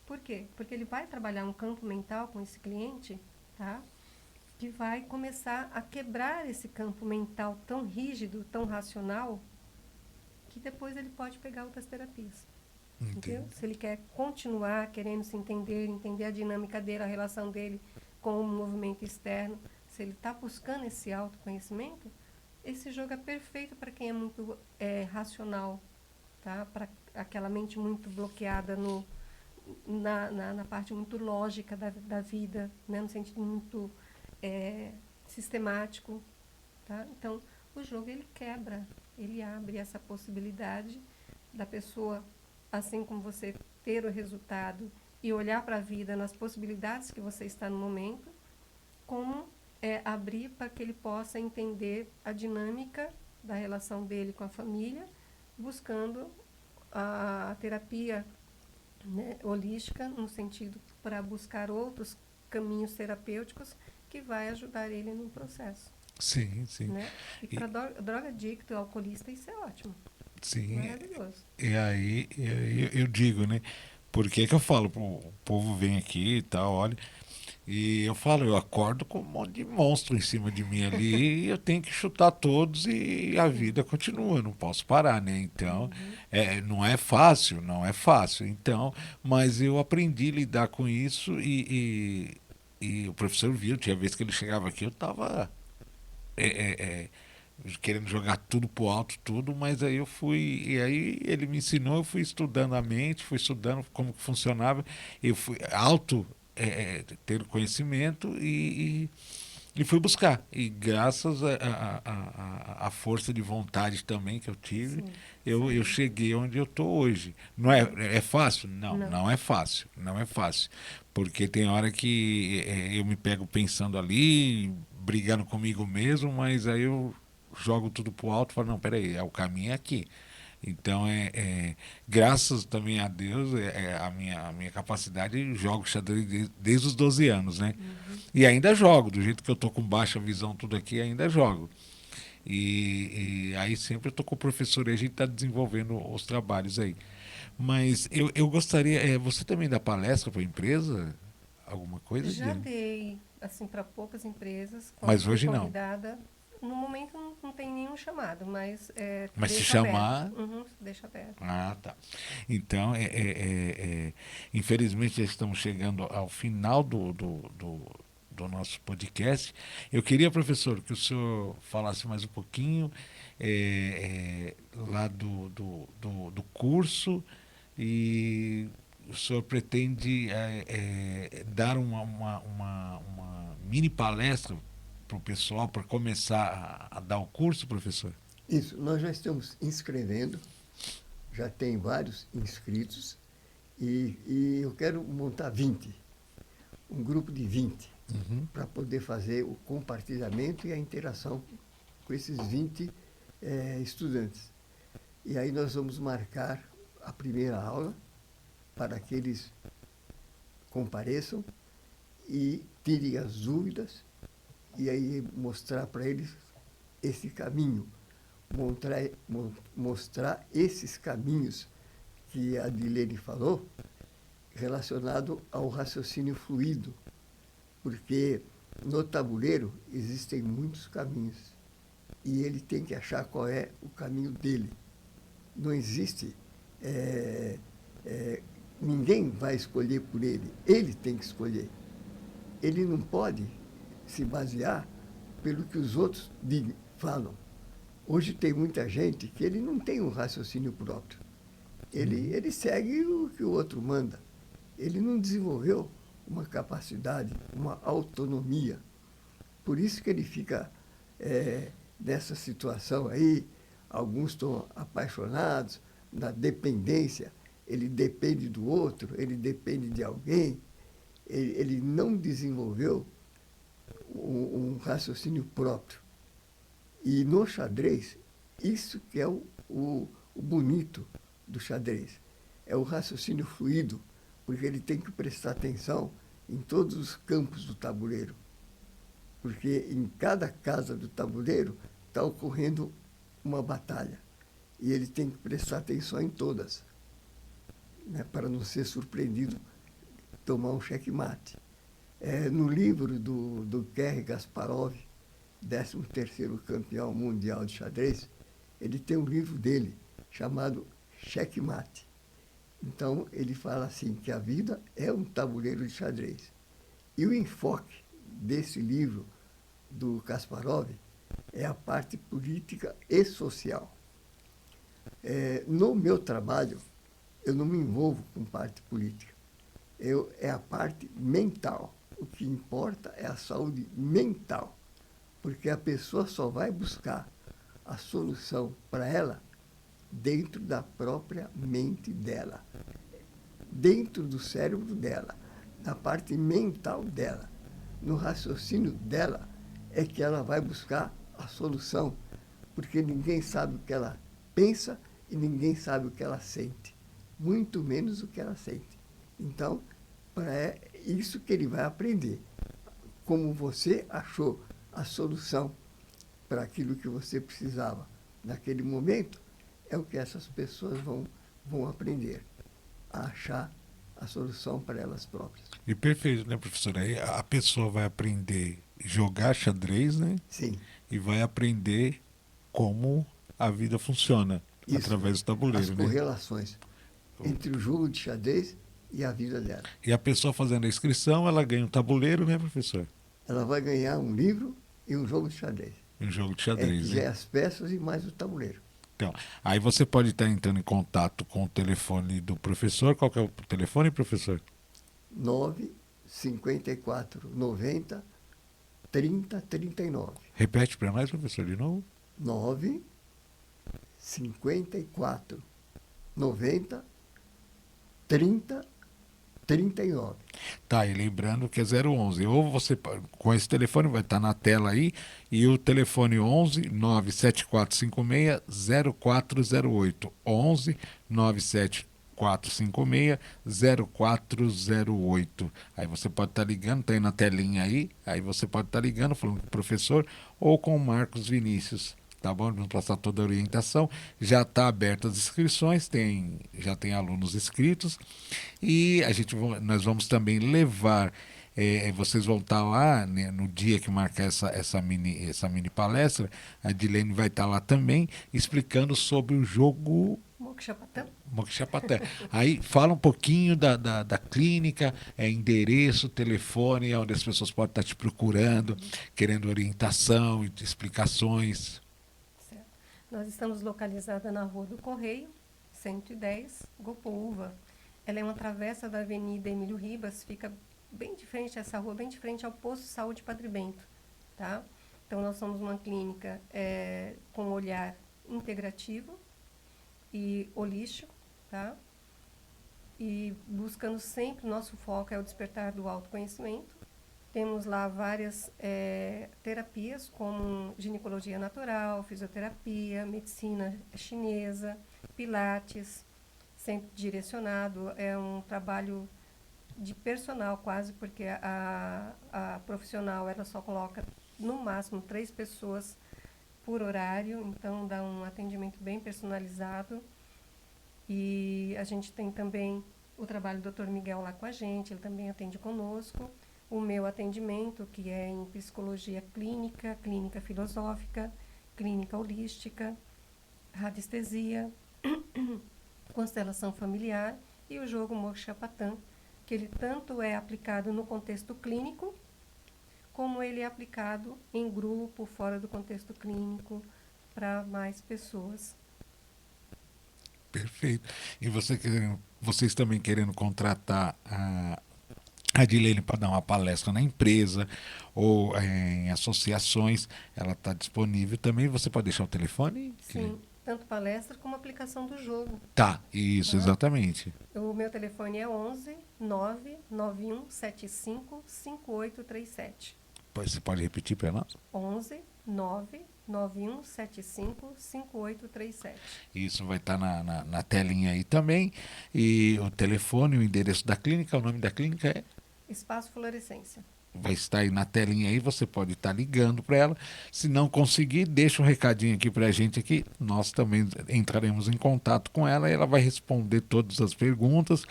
Por quê? Porque ele vai trabalhar um campo mental com esse cliente, tá? Que vai começar a quebrar esse campo mental tão rígido, tão racional, que depois ele pode pegar outras terapias. Entendeu? Se ele quer continuar querendo se entender, entender a dinâmica dele, a relação dele com o movimento externo, se ele está buscando esse autoconhecimento, esse jogo é perfeito para quem é muito racional, tá? Para aquela mente muito bloqueada na parte muito lógica da vida, né? No sentido muito sistemático. Tá? Então, o jogo ele quebra, ele abre essa possibilidade da pessoa, assim como você, ter o resultado e olhar para a vida nas possibilidades que você está no momento, como abrir para que ele possa entender a dinâmica da relação dele com a família, buscando a terapia, né, holística, no sentido para buscar outros caminhos terapêuticos que vai ajudar ele no processo. Sim, sim. Né? E para droga adicto e alcoolista, isso é ótimo. Sim. Maravilhoso. E aí eu digo, né? Por que eu falo, o povo vem aqui e tal, olha, e eu falo, eu acordo com um monte de monstro em cima de mim ali e eu tenho que chutar todos e a vida continua, não posso parar, né? Então, não é fácil, não é fácil. Então, mas eu aprendi a lidar com isso e o professor viu, tinha vez que ele chegava aqui, eu tava querendo jogar tudo pro alto, tudo, mas aí eu fui, e aí ele me ensinou, eu fui estudando a mente, fui estudando como que funcionava, eu fui ter conhecimento e fui buscar. E graças à força de vontade também que eu tive, Sim, eu cheguei onde eu estou hoje. Não é fácil? Não, Não. não é fácil. Não é fácil. Porque tem hora que eu me pego pensando ali, brigando comigo mesmo, mas aí eu jogo tudo pro alto e falo, não, peraí, o caminho é aqui. Então, graças também a Deus, a minha capacidade, jogo xadrez desde os 12 anos, né? E ainda jogo, do jeito que eu tô com baixa visão, tudo aqui, ainda jogo. E aí sempre eu tô com o professor e a gente tá desenvolvendo os trabalhos aí. Mas eu gostaria, você também dá palestra para empresa? Alguma coisa, Já Diana? dei, assim, para poucas empresas, quando Mas fui hoje não. convidada. No momento não tem nenhum chamado, mas Mas se deixa chamar. aberto. Deixa aberto. Ah, tá. Então, infelizmente, já estamos chegando ao final do nosso podcast. Eu queria, professor, que o senhor falasse mais um pouquinho lá do curso e o senhor pretende dar uma mini palestra para o pessoal para começar a dar o curso, professor? Isso, nós já estamos inscrevendo, já tem vários inscritos, e eu quero montar 20, um grupo de 20, para poder fazer o compartilhamento e a interação com esses 20 estudantes. E aí nós vamos marcar a primeira aula para que eles compareçam e tirem as dúvidas, e aí mostrar para eles esse caminho, mostrar esses caminhos que a Dilene falou, relacionado ao raciocínio fluido, porque no tabuleiro existem muitos caminhos e ele tem que achar qual é o caminho dele. Não existe, ninguém vai escolher por ele tem que escolher. Ele não pode se basear pelo que os outros falam. Hoje tem muita gente que ele não tem um raciocínio próprio. Ele segue o que o outro manda. Ele não desenvolveu uma capacidade, uma autonomia. Por isso que ele fica nessa situação aí. Alguns estão apaixonados, na dependência. Ele depende do outro, ele depende de alguém. Ele não desenvolveu um raciocínio próprio. E no xadrez, isso que é o bonito do xadrez. É o raciocínio fluido, porque ele tem que prestar atenção em todos os campos do tabuleiro. Porque em cada casa do tabuleiro está ocorrendo uma batalha. E ele tem que prestar atenção em todas, né, para não ser surpreendido, tomar um xeque-mate. No livro do Garry Kasparov, 13º campeão mundial de xadrez, ele tem um livro dele chamado Xeque-mate. Então, ele fala assim, que a vida é um tabuleiro de xadrez. E o enfoque desse livro do Kasparov é a parte política e social. No meu trabalho, eu não me envolvo com parte política. É a parte mental. O que importa é a saúde mental, porque a pessoa só vai buscar a solução para ela dentro da própria mente dela, dentro do cérebro dela, na parte mental dela. No raciocínio dela é que ela vai buscar a solução, porque ninguém sabe o que ela pensa e ninguém sabe o que ela sente, muito menos o que ela sente. Então, é isso que ele vai aprender. Como você achou a solução para aquilo que você precisava naquele momento, é o que essas pessoas vão aprender, a achar a solução para elas próprias. E perfeito, né, professor? Aí a pessoa vai aprender a jogar xadrez, né? Sim. E vai aprender como a vida funciona através do tabuleiro, as né? correlações entre o jogo de xadrez e a vida dela. E a pessoa fazendo a inscrição, ela ganha um tabuleiro, né, professor? Ela vai ganhar um livro e um jogo de xadrez. Um jogo de xadrez, que né? é as peças e mais o tabuleiro. Então, aí você pode estar entrando em contato com o telefone do professor. Qual que é o telefone, professor? 954 90 30 39. Repete para nós, professor, de novo. 954 90 30 39. Tá, e lembrando que é 011. Ou você, com esse telefone, vai estar na tela aí, e o telefone 11 97456 0408. 11 97456 0408. Aí você pode estar ligando, tá aí na telinha aí você pode estar ligando, falando com o professor ou com o Marcos Vinícius. Tá bom? Vamos passar toda a orientação. Já está aberta as inscrições, já tem alunos inscritos. E nós vamos também levar, vocês vão estar lá, né, no dia que marcar essa mini palestra, a Dilene vai estar lá também, explicando sobre o jogo Moksha-Patã. Aí fala um pouquinho da clínica, endereço, telefone, onde as pessoas podem estar te procurando, querendo orientação e explicações. Nós estamos localizados na Rua do Correio, 110, Gopoúva. Ela é uma travessa da Avenida Emílio Ribas, fica bem de frente a essa rua, bem de frente ao posto de saúde Padre Bento, tá? Então, nós somos uma clínica com um olhar integrativo e holístico, tá? E buscando sempre, nosso foco é o despertar do autoconhecimento. Temos lá várias terapias, como ginecologia natural, fisioterapia, medicina chinesa, pilates, sempre direcionado. É um trabalho de personal quase, porque a profissional ela só coloca no máximo 3 pessoas por horário, então dá um atendimento bem personalizado. E a gente tem também o trabalho do Dr. Miguel lá com a gente, ele também atende conosco. O meu atendimento, que é em psicologia clínica, clínica filosófica, clínica holística, radiestesia, constelação familiar e o jogo Moksha-Patan, que ele tanto é aplicado no contexto clínico, como ele é aplicado em grupo, fora do contexto clínico, para mais pessoas. Perfeito. E vocês também querendo contratar a Dilene para dar uma palestra na empresa ou em associações, ela está disponível também. Você pode deixar o telefone? Sim, tanto palestra como aplicação do jogo. Tá, isso, exatamente. O meu telefone é 11 99175 5837. Você pode repetir para nós? 11 99175 5837. Isso vai estar na telinha aí também. E o telefone, o endereço da clínica, o nome da clínica é? Espaço Florescência. Vai estar aí na telinha aí, você pode estar ligando para ela. Se não conseguir, deixa um recadinho aqui para a gente aqui. Nós também entraremos em contato com ela e ela vai responder todas as perguntas.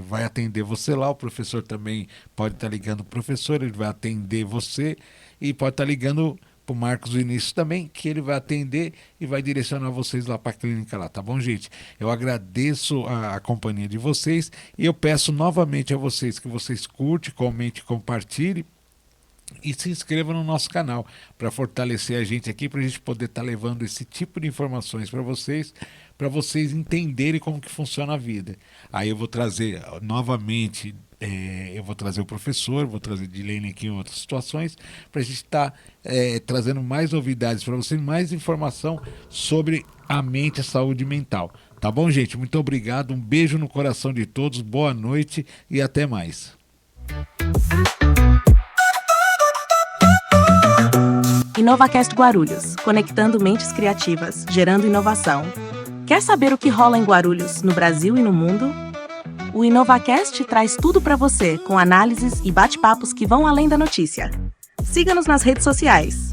Vai atender você lá. O professor também pode estar ligando o professor, ele vai atender você e pode estar ligando para o Marcos Vinícius também, que ele vai atender e vai direcionar vocês lá para a clínica lá, tá bom, gente? Eu agradeço a companhia de vocês e eu peço novamente a vocês que vocês curtem, comentem, compartilhem e se inscrevam no nosso canal para fortalecer a gente aqui, para a gente poder estar levando esse tipo de informações para vocês entenderem como que funciona a vida. Aí eu vou trazer novamente, eu vou trazer o professor, vou trazer Dilene aqui em outras situações, para a gente estar trazendo mais novidades para vocês, mais informação sobre a mente e a saúde mental. Tá bom, gente? Muito obrigado, um beijo no coração de todos, boa noite e até mais. InovaCast Guarulhos, conectando mentes criativas, gerando inovação. Quer saber o que rola em Guarulhos, no Brasil e no mundo? O InovaCast traz tudo para você, com análises e bate-papos que vão além da notícia. Siga-nos nas redes sociais.